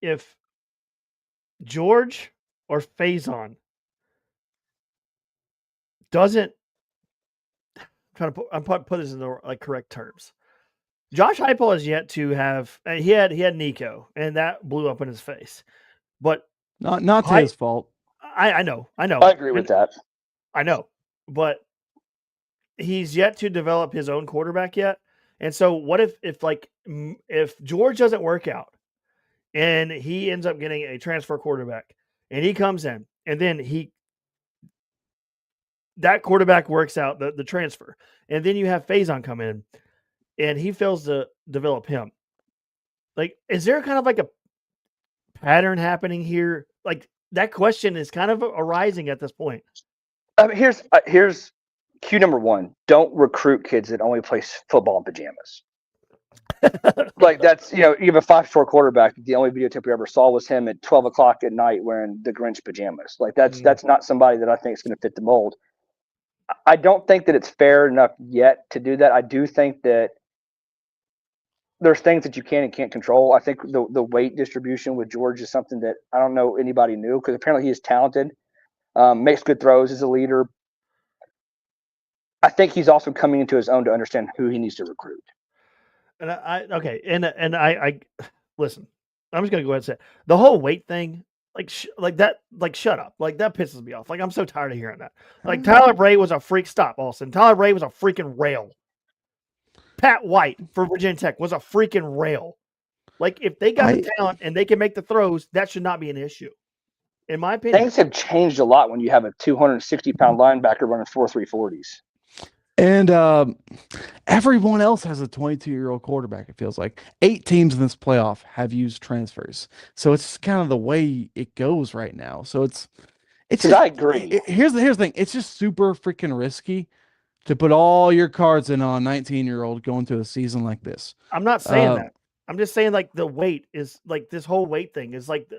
If George or Faison doesn't I'm put this in the correct terms. Josh Heupel has yet to have he had Nico and that blew up in his face. But Not to Hy- his fault. I know. I agree with And that. I know. But he's yet to develop his own quarterback yet. And so what if George doesn't work out and he ends up getting a transfer quarterback and he comes in and then that quarterback works out the transfer. And then you have Faison come in and he fails to develop him. Like, is there kind of like a pattern happening here? Like, that question is kind of arising at this point. Here's cue number one: don't recruit kids that only play football in pajamas. Like, that's you have a 5-star quarterback. The only videotape we ever saw was him at 12 o'clock at night wearing the Grinch pajamas. Like, that's not somebody that I think is going to fit the mold. I don't think that it's fair enough yet to do that. I do think that there's things that you can and can't control. I think the weight distribution with George is something that I don't know anybody knew, because apparently he is talented, makes good throws, is a leader. I think he's also coming into his own to understand who he needs to recruit. And I listen. I'm just gonna go ahead and say it. The whole weight thing, shut up. Like, that pisses me off. Like, I'm so tired of hearing that. Like, Tyler Bray was a freak. Stop, Austin. Tyler Bray was a freaking rail. Pat White for Virginia Tech was a freaking rail. Like, if they got the talent and they can make the throws, that should not be an issue, in my opinion. Things have changed a lot when you have a 260-pound linebacker running 4.3 40s. And everyone else has a 22-year-old quarterback, it feels like. 8 teams in this playoff have used transfers. So it's kind of the way it goes right now. So it's just, I agree. Here's the thing. It's just super freaking risky to put all your cards in on a 19-year-old going to a season like this. I'm not saying that. I'm just saying, like, the weight is like, this whole weight thing is like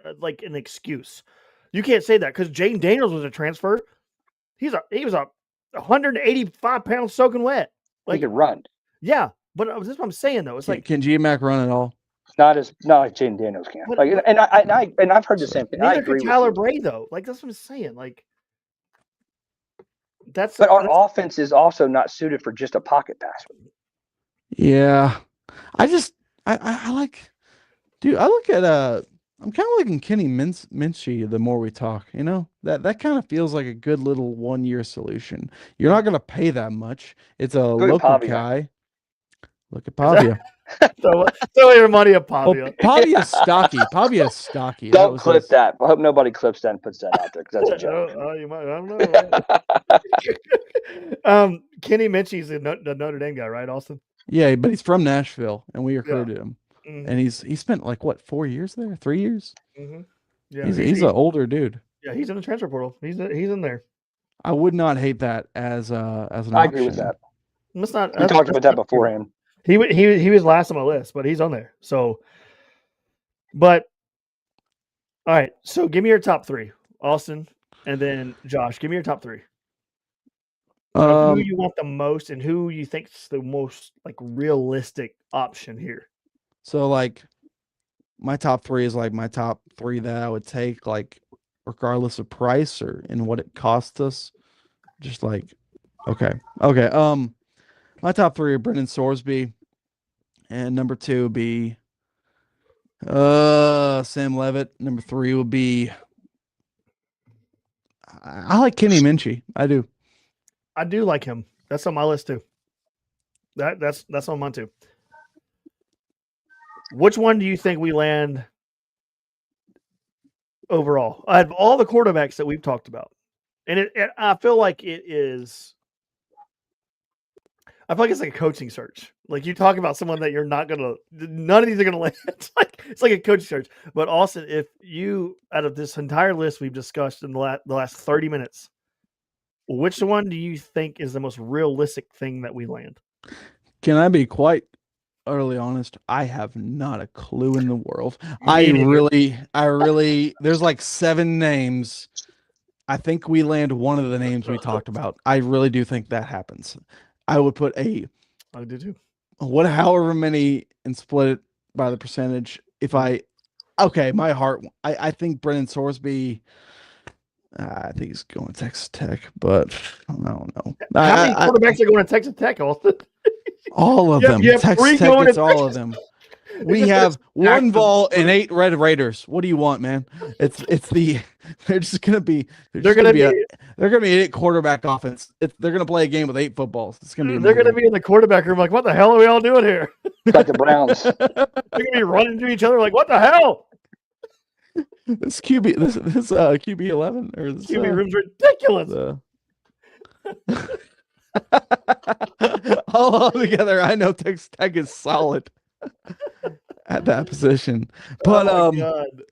an excuse. You can't say that because Jaden Daniels was a transfer. He was a 185 pounds soaking wet. Like, he could run. Yeah, but this is what I'm saying though. It's like, can GMAC run at all? Not like Jaden Daniels can. And I've heard the same thing. Neither could Tyler Bray though. Like, that's what I'm saying. Like, but our offense is also not suited for just a pocket passer. Yeah, I like, dude. I look at I'm kind of liking Kenny Minchie the more we talk. That kind of feels like a good little 1-year solution. You're not gonna pay that much. It's a local guy. Look at Pavia. Throw your money at Pavia. Well, Pavia's stocky. Pavia's stocky. Don't clip that. I hope nobody clips that and puts that out there, because that's a joke. You might. I don't know. Kenny Minchie's the Notre Dame guy, right, Austin? Yeah, but he's from Nashville, and we recruited him. Mm-hmm. And he spent like what, 4 years there? 3 years? Mm-hmm. Yeah, he's an older dude. Yeah, he's in the transfer portal. He's in there. I would not hate that as an option. I agree with that. That's not. We talked about that beforehand. He was last on my list, but he's on there. So, but all right. So give me your top 3, Austin, and then Josh. Give me your top 3. Who you want the most, and who you think is the most like realistic option here. So like, my top 3 is like my top 3 that I would take, like, regardless of price or in what it costs us. Just like, okay. My top 3 are Brendan Sorsby, and number 2 would be Sam Levitt. Number 3 would be. I like Kenny Minchie. I do. I do like him. That's on my list too. That's on mine too. Which one do you think we land overall? I have all the quarterbacks that we've talked about, and I feel like it is. I feel like it's like a coaching search. Like you talk about someone that you're not gonna. None of these are gonna land. It's like a coaching search. But Austin, if you out of this entire list we've discussed in the last 30 minutes, which one do you think is the most realistic thing that we land? Can I be quite utterly honest? I have not a clue in the world. Me neither. There's like 7 names. I think we land one of the names we talked about. I really do think that happens. I would put I do too. however many and split it by the percentage. If my heart, I think Brennan Sorsby. I think he's going to Texas Tech, but I don't know. How many quarterbacks are going to Texas Tech, Austin? All of them. You have Texas 3 Tech going gets to all Texas. of them. We have one ball and 8 Red Raiders. What do you want, man? They're just gonna be they're gonna be 8 quarterback offense. They're gonna play a game with 8 footballs. It's gonna be They're going to be in the quarterback room like, what the hell are we all doing here? Like the Browns. They're going to be running into each other like, what the hell? this QB 11 or this QB room's ridiculous. All together, I know Texas Tech is solid at that position, but oh my God.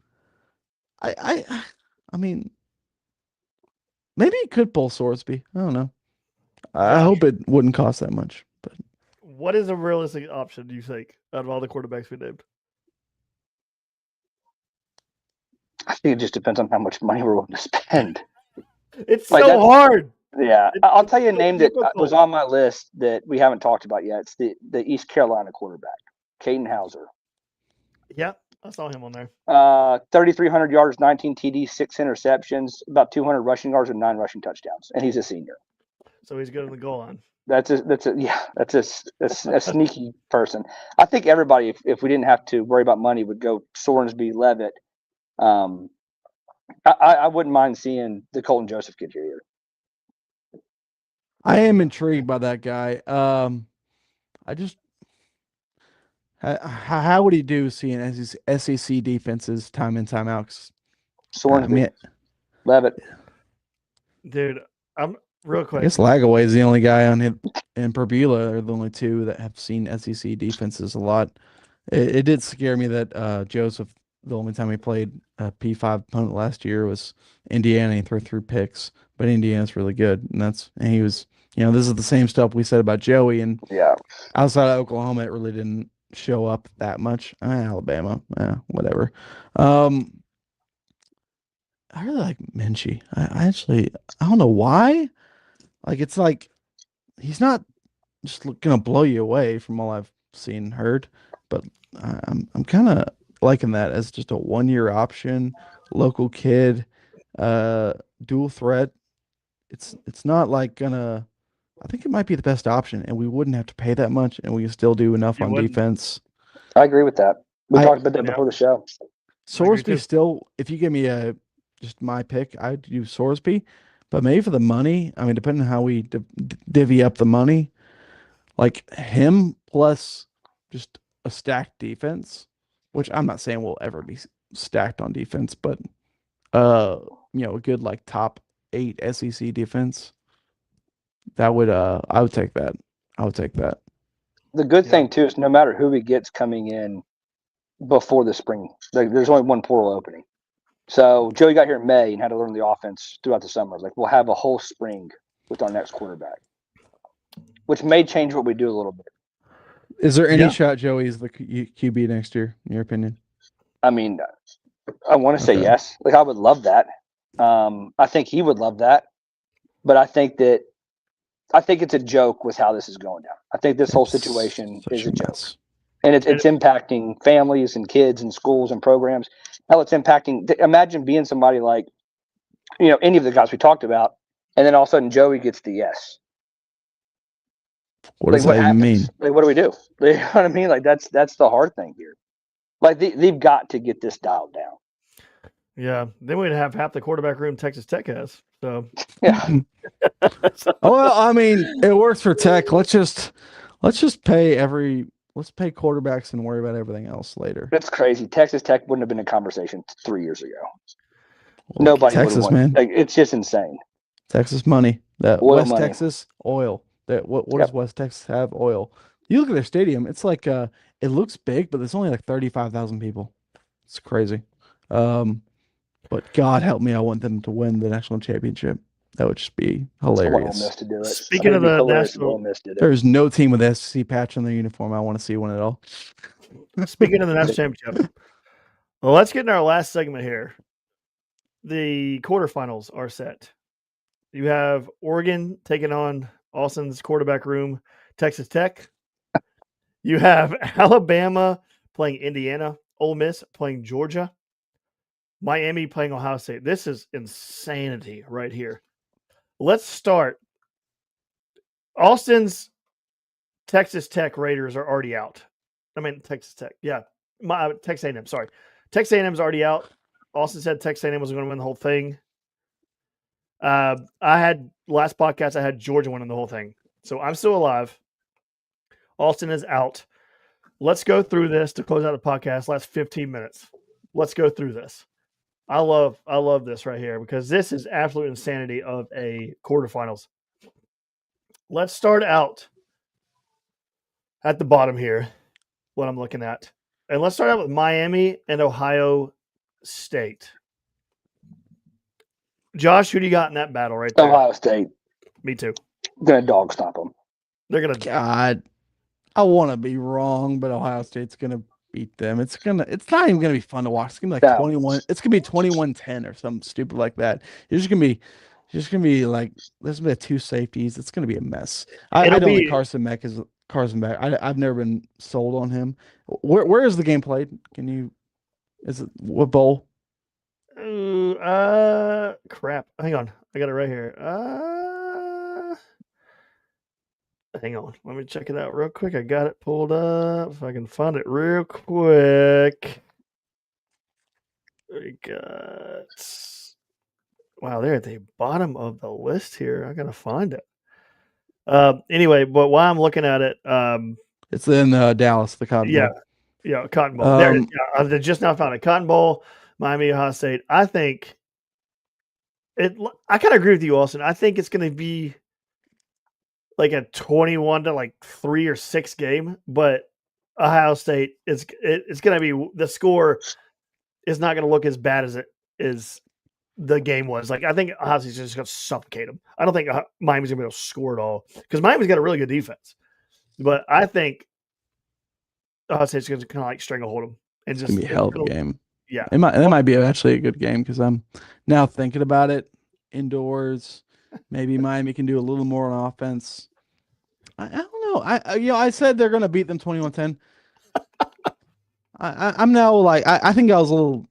I mean, maybe it could pull Sorsby. I don't know. I hope it wouldn't cost that much. But what is a realistic option, do you think, out of all the quarterbacks we named? I think it just depends on how much money we're willing to spend. It's like so hard. Yeah. I'll tell you a name that was on my list that we haven't talked about yet. It's the East Carolina quarterback, Caden Hauser. Yeah, I saw him on there. 3,300 yards, 19 TDs, 6 interceptions, about 200 rushing yards and 9 rushing touchdowns. And he's a senior. So he's good on the goal line. That's a sneaky person. I think everybody, if we didn't have to worry about money, would go Sorensby, Levitt. I wouldn't mind seeing the Colton Joseph kid here. I am intrigued by that guy. I just how would he do seeing SEC defenses time in time out? Sorensby, Levitt. Dude, I'm real quick. I guess Lagaway is the only guy on him, and Perbula are the only 2 that have seen SEC defenses a lot. It did scare me that Joseph, the only time he played a P5 opponent last year was Indiana. He threw picks, but Indiana's really good, and he was. This is the same stuff we said about Joey, and outside of Oklahoma, it really didn't show up that much. Alabama, whatever. I really like Minchie. I don't know why. Like it's like he's not just gonna blow you away from all I've seen and heard, but I'm kind of liking that as just a 1-year option, local kid, dual threat. It's not like gonna. I think it might be the best option, and we wouldn't have to pay that much, and we can still do enough on defense. I agree with that. We talked about that before the show. Sorsby still, if you give me just my pick, I'd do Sorsby, but maybe for the money, I mean, depending on how we divvy up the money, like him plus just a stacked defense, which I'm not saying we'll ever be stacked on defense, but a good like top 8 SEC defense. That would I would take that. I would take that. The good thing too is no matter who he gets coming in before the spring, like there's only one portal opening. So Joey got here in May and had to learn the offense throughout the summer. Like we'll have a whole spring with our next quarterback, which may change what we do a little bit. Is there any shot Joey's the QB next year, in your opinion? I mean, I want to say yes. Like I would love that. I think he would love that, but I think it's a joke with how this is going down. I think this whole situation is a joke. And it's impacting families and kids and schools and programs. Hell, it's impacting. Imagine being somebody like, any of the guys we talked about, and then all of a sudden Joey gets the yes. What does that even mean? Like, what do we do? You know what I mean? Like that's the hard thing here. Like they've got to get this dialed down. Yeah, then we'd have half the quarterback room Texas Tech has. So Yeah. Well, I mean, it works for Tech. Let's just pay let's pay quarterbacks and worry about everything else later. It's crazy. Texas Tech wouldn't have been in conversation 3 years ago. Well, Nobody would have Texas, won. man. Like, it's just insane. Texas money. That Oil West money. Texas oil. That what Yep. does West Texas have? Oil. You look at their stadium, it's like it looks big, but there's only like 35,000 people. It's crazy. But God help me, I want them to win the national championship. That would just be I want Ole hilarious. Miss to do it. Speaking It'd of be the hilarious if national- Ole Miss did it. There's no team with SC patch on their uniform I want to see win it all. speaking of the national championship, well, let's get in our last segment here. The quarterfinals are set. You have Oregon taking on Austin's quarterback room, Texas Tech. You have Alabama playing Indiana, Ole Miss playing Georgia, Miami playing Ohio State. This is insanity right here. Let's start. Austin's Texas Tech Raiders are already out. I mean, Texas Tech. Yeah. Texas A&M, sorry. Texas A&M's already out. Austin said Texas A&M was going to win the whole thing. I had last podcast, I had Georgia winning the whole thing. So I'm still alive. Austin is out. Let's go through this to close out the podcast. Last 15 minutes. Let's go through this. I love this right here because this is absolute insanity of a quarterfinals. Let's start out at the bottom here, what I'm looking at. And let's start out with Miami and Ohio State. Josh, who do you got in that battle right there? Ohio State. Me too. Gonna dog stomp them. They're gonna. God, I want to be wrong, but Ohio State's gonna beat them. It's not even gonna be fun to watch. It's gonna be like 21. It's gonna be 21-10 or something stupid like that. It's just gonna be like there's gonna be 2 safeties. It's gonna be a mess. I don't think Carson Beck. I've never been sold on him. Where is the game played? Is it what bowl? Crap. Hang on. I got it right here. Hang on. Let me check it out real quick. I got it pulled up. If I can find it real quick. We got. Wow, they're at the bottom of the list here. I gotta find it. Anyway, but while I'm looking at it, it's in Dallas, the Cotton Bowl. Yeah, Cotton Bowl. There it is. I just now found it. Cotton Bowl, Miami, Ohio State. I think I kind of agree with you, Austin. I think it's going to be like a 21-3 or 6 game, but Ohio State it's going to be the score is not going to look as bad as it is. The game was like I think Ohio State's just going to suffocate them. I don't think Miami's going to be able to score at all because Miami's got a really good defense, but I think Ohio State's going to kind of like stranglehold them and just be a hell of a game. Yeah, it might be actually a good game because I'm now thinking about it indoors. Maybe Miami can do a little more on offense. I don't know. I said they're going to beat them 21-10. I'm now like I think I was a little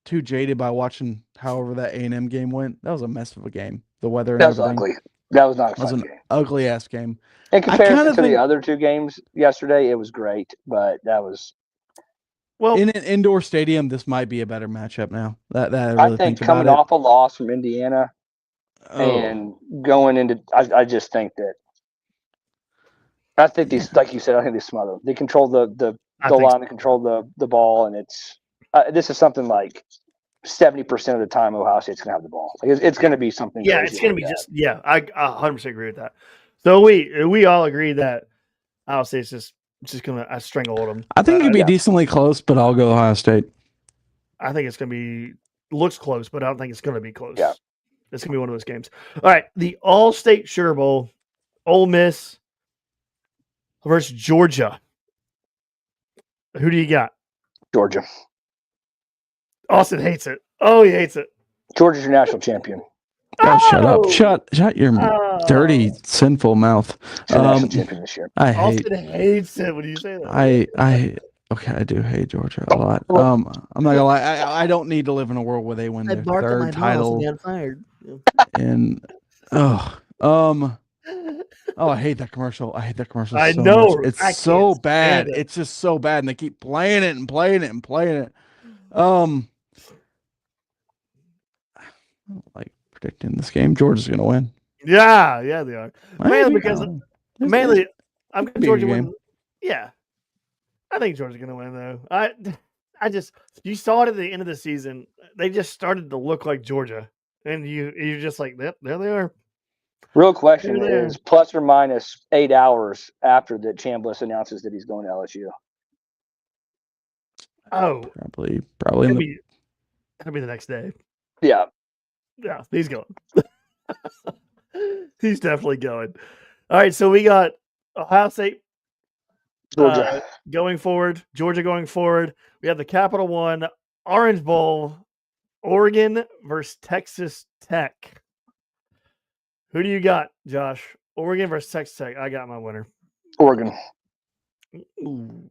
too jaded by watching however that A&M game went. That was a mess of a game. The weather and that was everything. Ugly. That was not a fun was an game. Ugly ass game. In comparison to the other 2 games yesterday, it was great, but that was in an indoor stadium. This might be a better matchup now. That I really think about coming it. off a loss from Indiana and going into, I just think that. I think these, like you said, I think they smother them. They control the goal line, they control the ball, and it's this is something like 70% of the time Ohio State's gonna have the ball. Like it's gonna be something. Yeah, it's gonna be just I 100% agree with that. So we all agree that Ohio State's just gonna stranglehold them. I think it could be decently close, but I'll go Ohio State. I think it's gonna be looks close, but I don't think it's gonna be close. Yeah, it's gonna be one of those games. All right, the All-State Sugar Bowl, Ole Miss versus Georgia. Who do you got? Georgia. Austin hates it. Oh, he hates it. Georgia's your national champion. Oh, shut up! Shut your dirty, sinful mouth. National champion this year. Austin hates it when you say that. Okay, I do hate Georgia a lot. I'm not gonna lie. I don't need to live in a world where they win their 3rd title. Fired. And Oh, I hate that commercial. I hate that commercial I so much. know. It's I so can't stand bad. it. It's just so bad, and they keep playing it and playing it and playing it. Um, I don't like predicting this game. Georgia's gonna win. Yeah, they are. Mainly Maybe. because It's mainly I'm could got be a Georgia good game. win. Yeah, I think Georgia's gonna win though. I just you saw it at the end of the season. They just started to look like Georgia, and you're just like, yep, there they are. Real There question they are. is plus or minus 8 hours after that Chambliss announces that he's going to LSU. Oh, Probably in it'll the be it'll be the next day. Yeah. Yeah, he's going. He's definitely going. All right, so we got Ohio State Georgia. going forward, Georgia going forward. We have the Capital One Orange Bowl, Oregon versus Texas Tech. Who do you got, Josh? Oregon versus Texas Tech. I got my winner. Oregon. Ooh.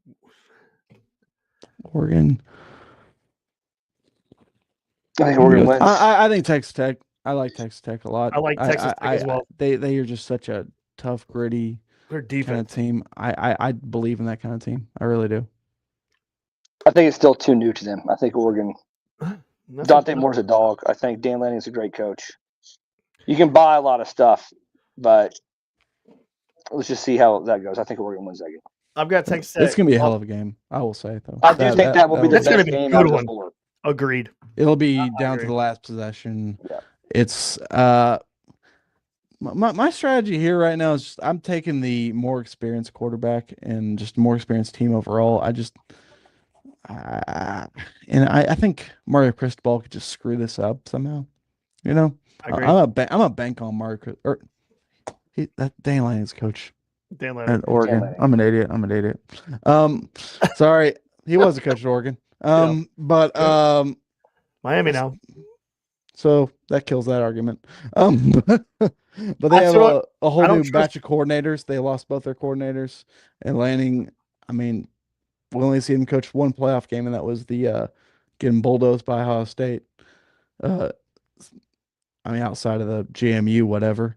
Oregon. I think Oregon wins. I think Texas Tech. I like Texas Tech a lot. I like Texas Tech as well. They are just such a tough, gritty Their kind of defense. team. I believe in that kind of team. I really do. I think it's still too new to them. I think Oregon. That's Dante a- Moore's a dog. I think Dan Lanning's a great coach. You can buy a lot of stuff, but let's just see how that goes. I think Oregon wins that game. I've got Texas Tech. It's gonna be a hell of a game. I will say though. I do think that will be the That's gonna best be a game good out of the one. four. Agreed. It'll be down to agree. the last possession. Yeah. It's my strategy here right now is just, I'm taking the more experienced quarterback and just more experienced team overall. I think Mario Cristobal could just screw this up somehow. You know, I agree. I'm a bank on that Dan Lanning's coach Dan Lanning. at Oregon. Lanning. I'm an idiot. I'm an idiot. Sorry, he was a coach at Oregon. But Miami now. so that kills that argument. But they I have still a whole I don't new trust- batch of coordinators. They lost both their coordinators, and Lanning. I mean, we only see him coach one playoff game, and that was the getting bulldozed by Ohio State. I mean, outside of the JMU, whatever.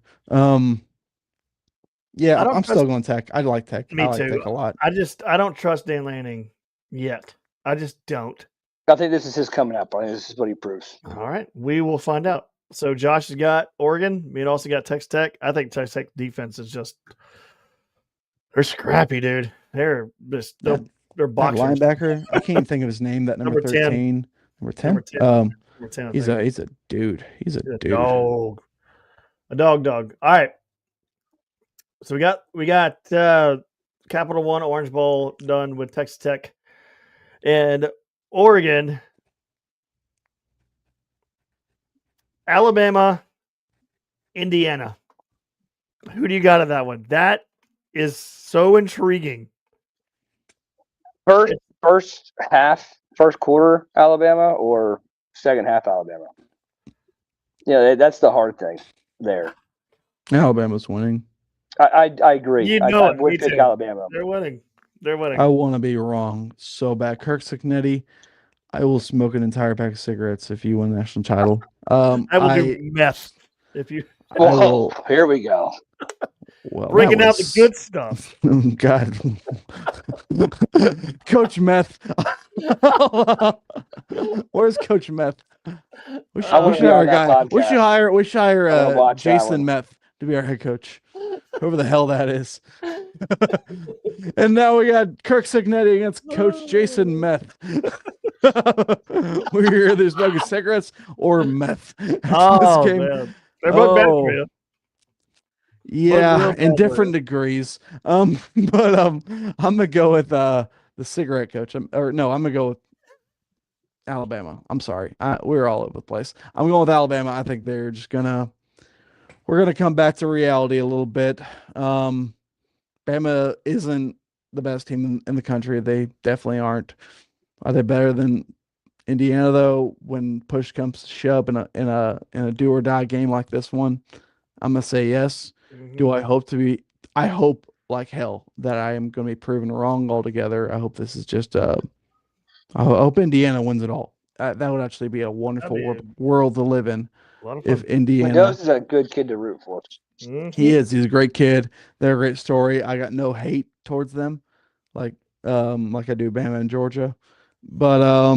Yeah, I don't I'm still trust- going Tech. I like Tech. Me I like too. Tech a lot. I don't trust Dan Lanning yet. I just don't. I think this is his coming up. I think this is what he proves. All right, we will find out. So Josh has got Oregon. Me and also got Texas Tech. I think Texas Tech defense is just they're scrappy, dude. They're just they're That boxers. linebacker, I can't even think of his name. That number Number 10. 13, number 10. Number 10. Number 10, I He's think. a dude. He's a He's a dude. dog. A dog. All right. So we got Capital One Orange Bowl done with Texas Tech and Oregon, Alabama, Indiana. Who do you got in that one? That is so intriguing. First quarter Alabama or second half Alabama. Yeah, that's the hard thing there. Alabama's winning. I agree. You I know it. would Me pick too. Alabama. They're winning. They're winning. I want to be wrong so bad. Kirk Signetti, I will smoke an entire pack of cigarettes if you win the national title. I will do meth if you Whoa, here we go. Well, bringing out the good stuff. God, Coach Meth. Where's Coach Meth? We should hire a guy. We should hire Jason Meth to be our head coach. Whoever the hell that is. And now we got Kirk Signetti against Coach Jason Meth. We're either smoking cigarettes or meth. Oh man, they're both bad for you. Yeah, in different degrees. But I'm gonna go with the cigarette coach. I'm gonna go with Alabama. I'm sorry. We're all over the place. I'm going with Alabama. I think we're gonna come back to reality a little bit. Bama isn't the best team in the country. They definitely aren't. Are they better than Indiana though? When push comes to shove in a do or die game like this one, I'm gonna say yes. Mm-hmm. Do I hope to be? I hope like hell that I am going to be proven wrong altogether. I hope this is just I hope Indiana wins it all. That would actually be a wonderful world to live in. A lot of fun. If Indiana Mendoza's a good kid to root for. He is. He's a great kid. They're a great story. I got no hate towards them, like like I do Bama and Georgia, but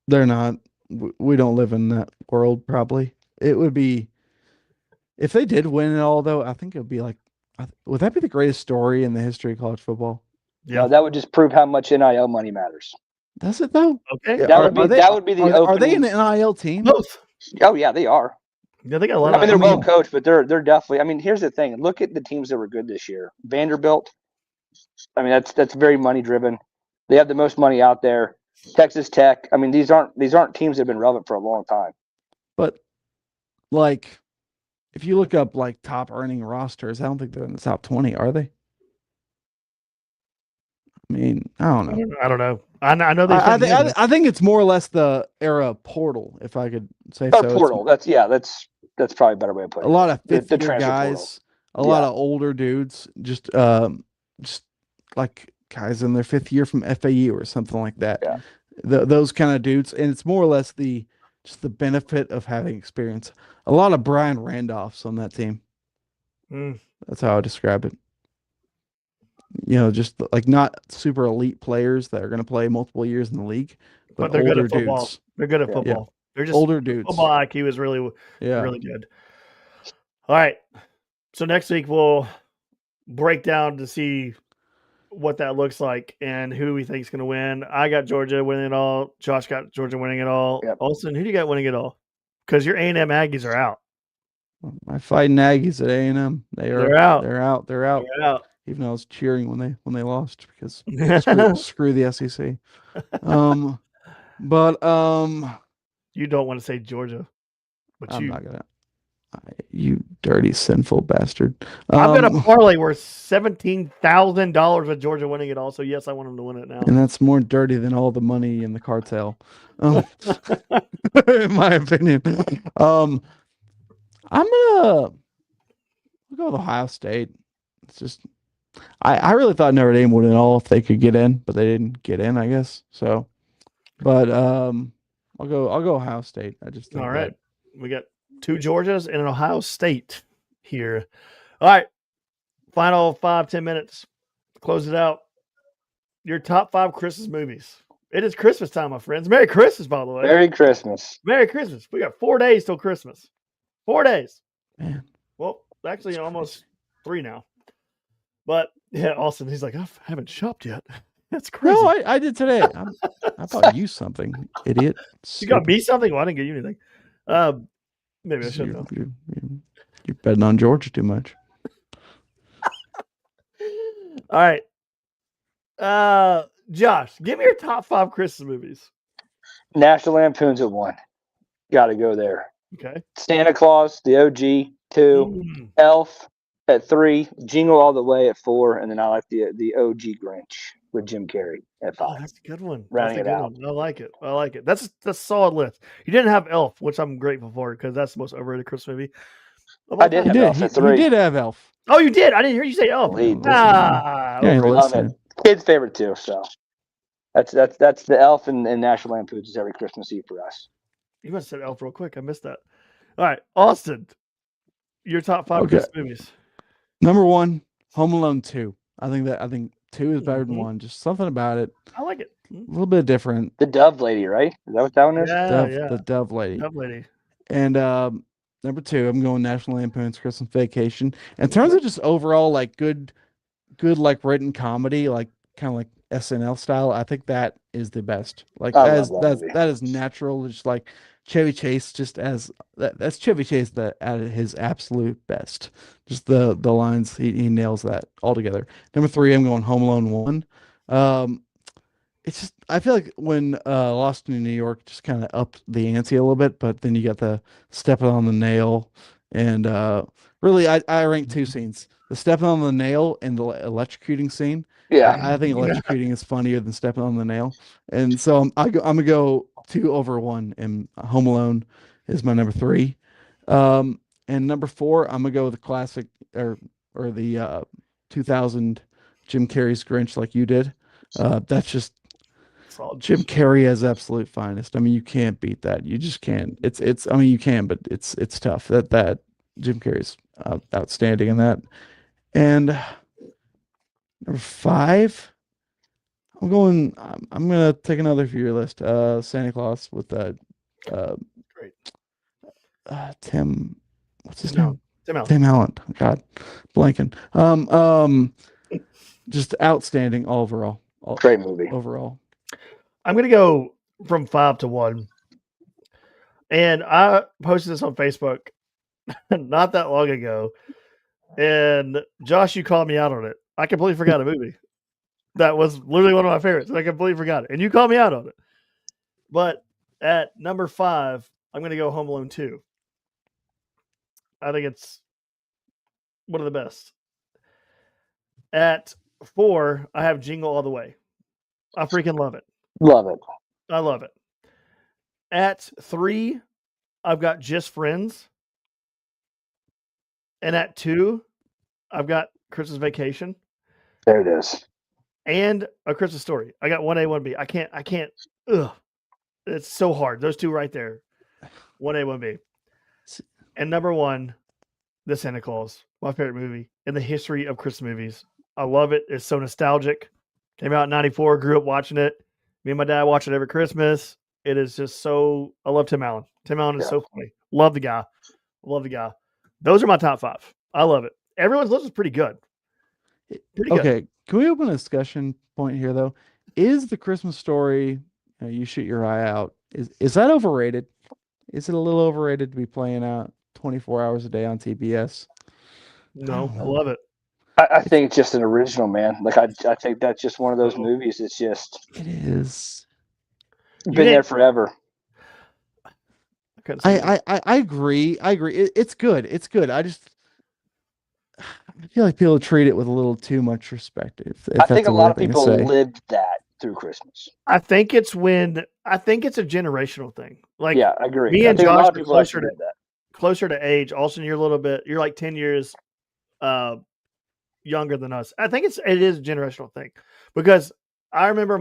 they're not. We don't live in that world. Probably it would be if they did win it all, though. I think it would be like, would that be the greatest story in the history of college football? Yeah. No, that would just prove how much NIL money matters. Does it though? Okay. Yeah, That would be the are they opening. an NIL team? Both. Oh yeah, they are. Yeah, they got a lot I mean, of. they're well coached, but they're definitely. I mean, here's the thing. Look at the teams that were good this year. Vanderbilt. I mean, that's very money driven. They have the most money out there. Texas Tech. I mean, these aren't teams that have been relevant for a long time. But like, if you look up like top earning rosters, I don't think they're in the top 20, are they? I mean, I don't know. I don't know. I know they. I think it's more or less the era portal, if I could say so. Portal. That's probably a better way of putting it. A lot of fifth year transfer guys, portal. A lot of older dudes, just like guys in their fifth year from FAU or something like that. Yeah. Those kind of dudes, and it's more or less just the benefit of having experience. A lot of Brian Randolphs on that team. That's how I describe it. You know, just like not super elite players that are going to play multiple years in the league, but they're older good at football. dudes. They're good at football. Yeah. They're just older dudes. Football IQ is really good. All right. So next week we'll break down to see what that looks like and who we think is going to win. I got Georgia winning it all. Josh got Georgia winning it all. Yep. Olsen, who do you got winning it all? Because your A&M Aggies are out. My fighting Aggies at A&M. They're out. They're out. They're out. Even though I was cheering when they lost because screw the SEC. But you don't want to say Georgia, but I'm not gonna. You dirty sinful bastard. I've got a parlay worth $17,000 with Georgia winning it all. So yes, I want them to win it now. And that's more dirty than all the money in the cartel, in my opinion. I'm gonna go with Ohio State. It's just I really thought Notre Dame would win it all if they could get in, but they didn't get in, I guess. So, but I'll go Ohio State. I just think all right. We got 2 Georgias and an Ohio State here. All right. Final 5-10 minutes. Close it out. Your top 5 Christmas movies. It is Christmas time, my friends. Merry Christmas, by the way. Merry Christmas. Merry Christmas. We got 4 days till Christmas. 4 days. Man. Well, actually almost 3 now. But yeah, Austin, he's like, I haven't shopped yet. That's crazy. No, I did today. I bought you something, idiot. You got me something? Well, I didn't get you anything. Maybe I should have. You're betting on Georgia too much. All right. Josh, give me your top 5 Christmas movies. National Lampoon's at 1. Got to go there. Okay. Santa Claus, the OG, 2. Elf at 3. Jingle All the Way at 4. And then I like the OG Grinch with Jim Carrey at 5. Oh, that's a good one. Rounding it out. I like it. That's a solid list. You didn't have Elf, which I'm grateful for because that's the most overrated Christmas movie. I did have Elf at 3. You did have Elf. Oh, you did? I didn't hear you say Elf. Love it. Kid's favorite too. So that's the Elf and National Lampoon's is every Christmas Eve for us. You must have said Elf real quick. I missed that. All right, Austin, your top 5 Christmas movies. Number 1, Home Alone 2. I think 2 is better than 1. Just something about it. I like it. A little bit different. The Dove Lady, right? Is that what that one is? Yeah. The Dove Lady. Dove Lady. And number 2, I'm going National Lampoon's Christmas Vacation. In terms of just overall like good like written comedy, like kind of like SNL style, I think that is the best. Like that is natural, just like Chevy Chase, just as that's Chevy Chase at his absolute best. Just the lines, he nails that altogether. Number 3, I'm going Home Alone 1. It's just I feel like when Lost in New York just kind of upped the ante a little bit, but then you got the stepping on the nail, and really I rank 2 scenes: the stepping on the nail and the electrocuting scene. Yeah, I think electrocuting is funnier than stepping on the nail, and so I'm gonna go 2 over 1, and Home Alone is my number 3. And number 4, I'm gonna go with the classic or the 2000 Jim Carrey's Grinch, like you did. That's just Jim Carrey as absolute finest. I mean, you can't beat that. You just can't. It's. I mean, you can, but it's tough. That Jim Carrey's outstanding in that. And number 5, I'm gonna take another for your list. Santa Claus with uh, Great. Tim. What's his Tim Allen. name? Tim Allen. Tim Allen. God, blanking. Just outstanding overall. Great movie. Overall. I'm going to go from 5 to 1. And I posted this on Facebook not that long ago. And Josh, you called me out on it. I completely forgot a movie that was literally one of my favorites. And I completely forgot it. And you called me out on it. But at number 5, I'm going to go Home Alone 2. I think it's one of the best. At 4, I have Jingle All the Way. I freaking love it. Love it. I love it. At 3, I've got Just Friends. And at 2, I've got Christmas Vacation. There it is. And A Christmas Story. I got 1A, 1B. I can't. Ugh. It's so hard. Those two right there. 1A, 1B. And number 1, The Santa Claus. My favorite movie in the history of Christmas movies. I love it. It's so nostalgic. Came out in 94. Grew up watching it. Me and my dad watch it every Christmas. It is just so. I love Tim Allen. Tim Allen is so funny. Love the guy. Love the guy. Those are my top 5. I love it. Everyone's list is pretty good. Pretty good. Okay, can we open a discussion point here though? Is The Christmas Story, You Shoot Your Eye Out, is that overrated? Is it a little overrated to be playing out 24 hours a day on TBS? No, I love it. I think it's just an original, man. Like I think that's just one of those movies. It's just It is. Been there forever. I agree. I agree. It's good. It's good. I feel like people treat it with a little too much respect. If I think a lot of thing to people say. lived that through Christmas. I think it's a generational thing. Like, yeah, I agree. Me I and think a Josh lot of are people closer to age. Austin, you're like 10 years younger than us. I think it is a generational thing because I remember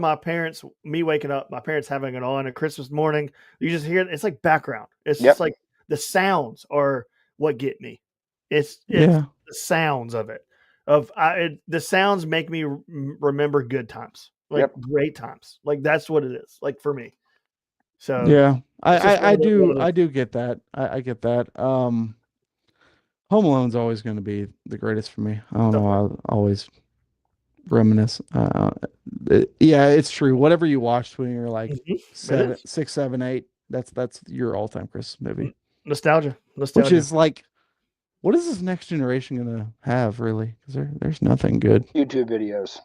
me waking up, my parents having it on a Christmas morning. You just hear it's like background. It's just like the sounds are what get me. It's the sounds of it. The sounds make me remember good times, like great times. Like that's what it is. Like for me. So yeah, I do get that. I get that. Home Alone's always going to be the greatest for me. I don't know. I'll always reminisce. Yeah, it's true. Whatever you watched when you're like 6, 7, 8, that's your all-time Christmas movie. Nostalgia. Which is like, what is this next generation gonna have really? Because there's nothing good. YouTube videos.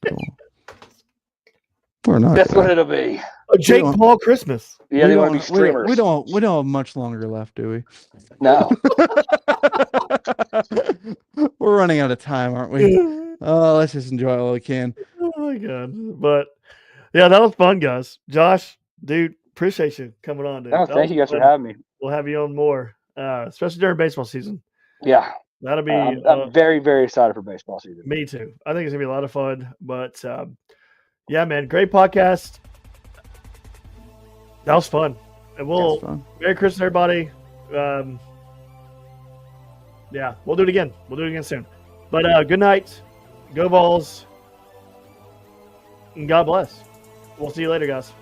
Cool. We're not. That's what it'll be. A Jake Paul Christmas. Yeah, they want to be streamers. We don't have much longer left, do we? No. We're running out of time, aren't we? Let's just enjoy it while we can. Oh my god! But yeah, that was fun, guys. Josh, dude, appreciate you coming on, dude. No, thank you guys for having me. We'll have you on more, especially during baseball season. Yeah, that'll be. I'm very, very excited for baseball season. Me too. I think it's gonna be a lot of fun. But yeah, man, great podcast. That was fun. And Merry Christmas, everybody. Yeah, we'll do it again. We'll do it again soon. But good night. Go Vols. And God bless. We'll see you later, guys.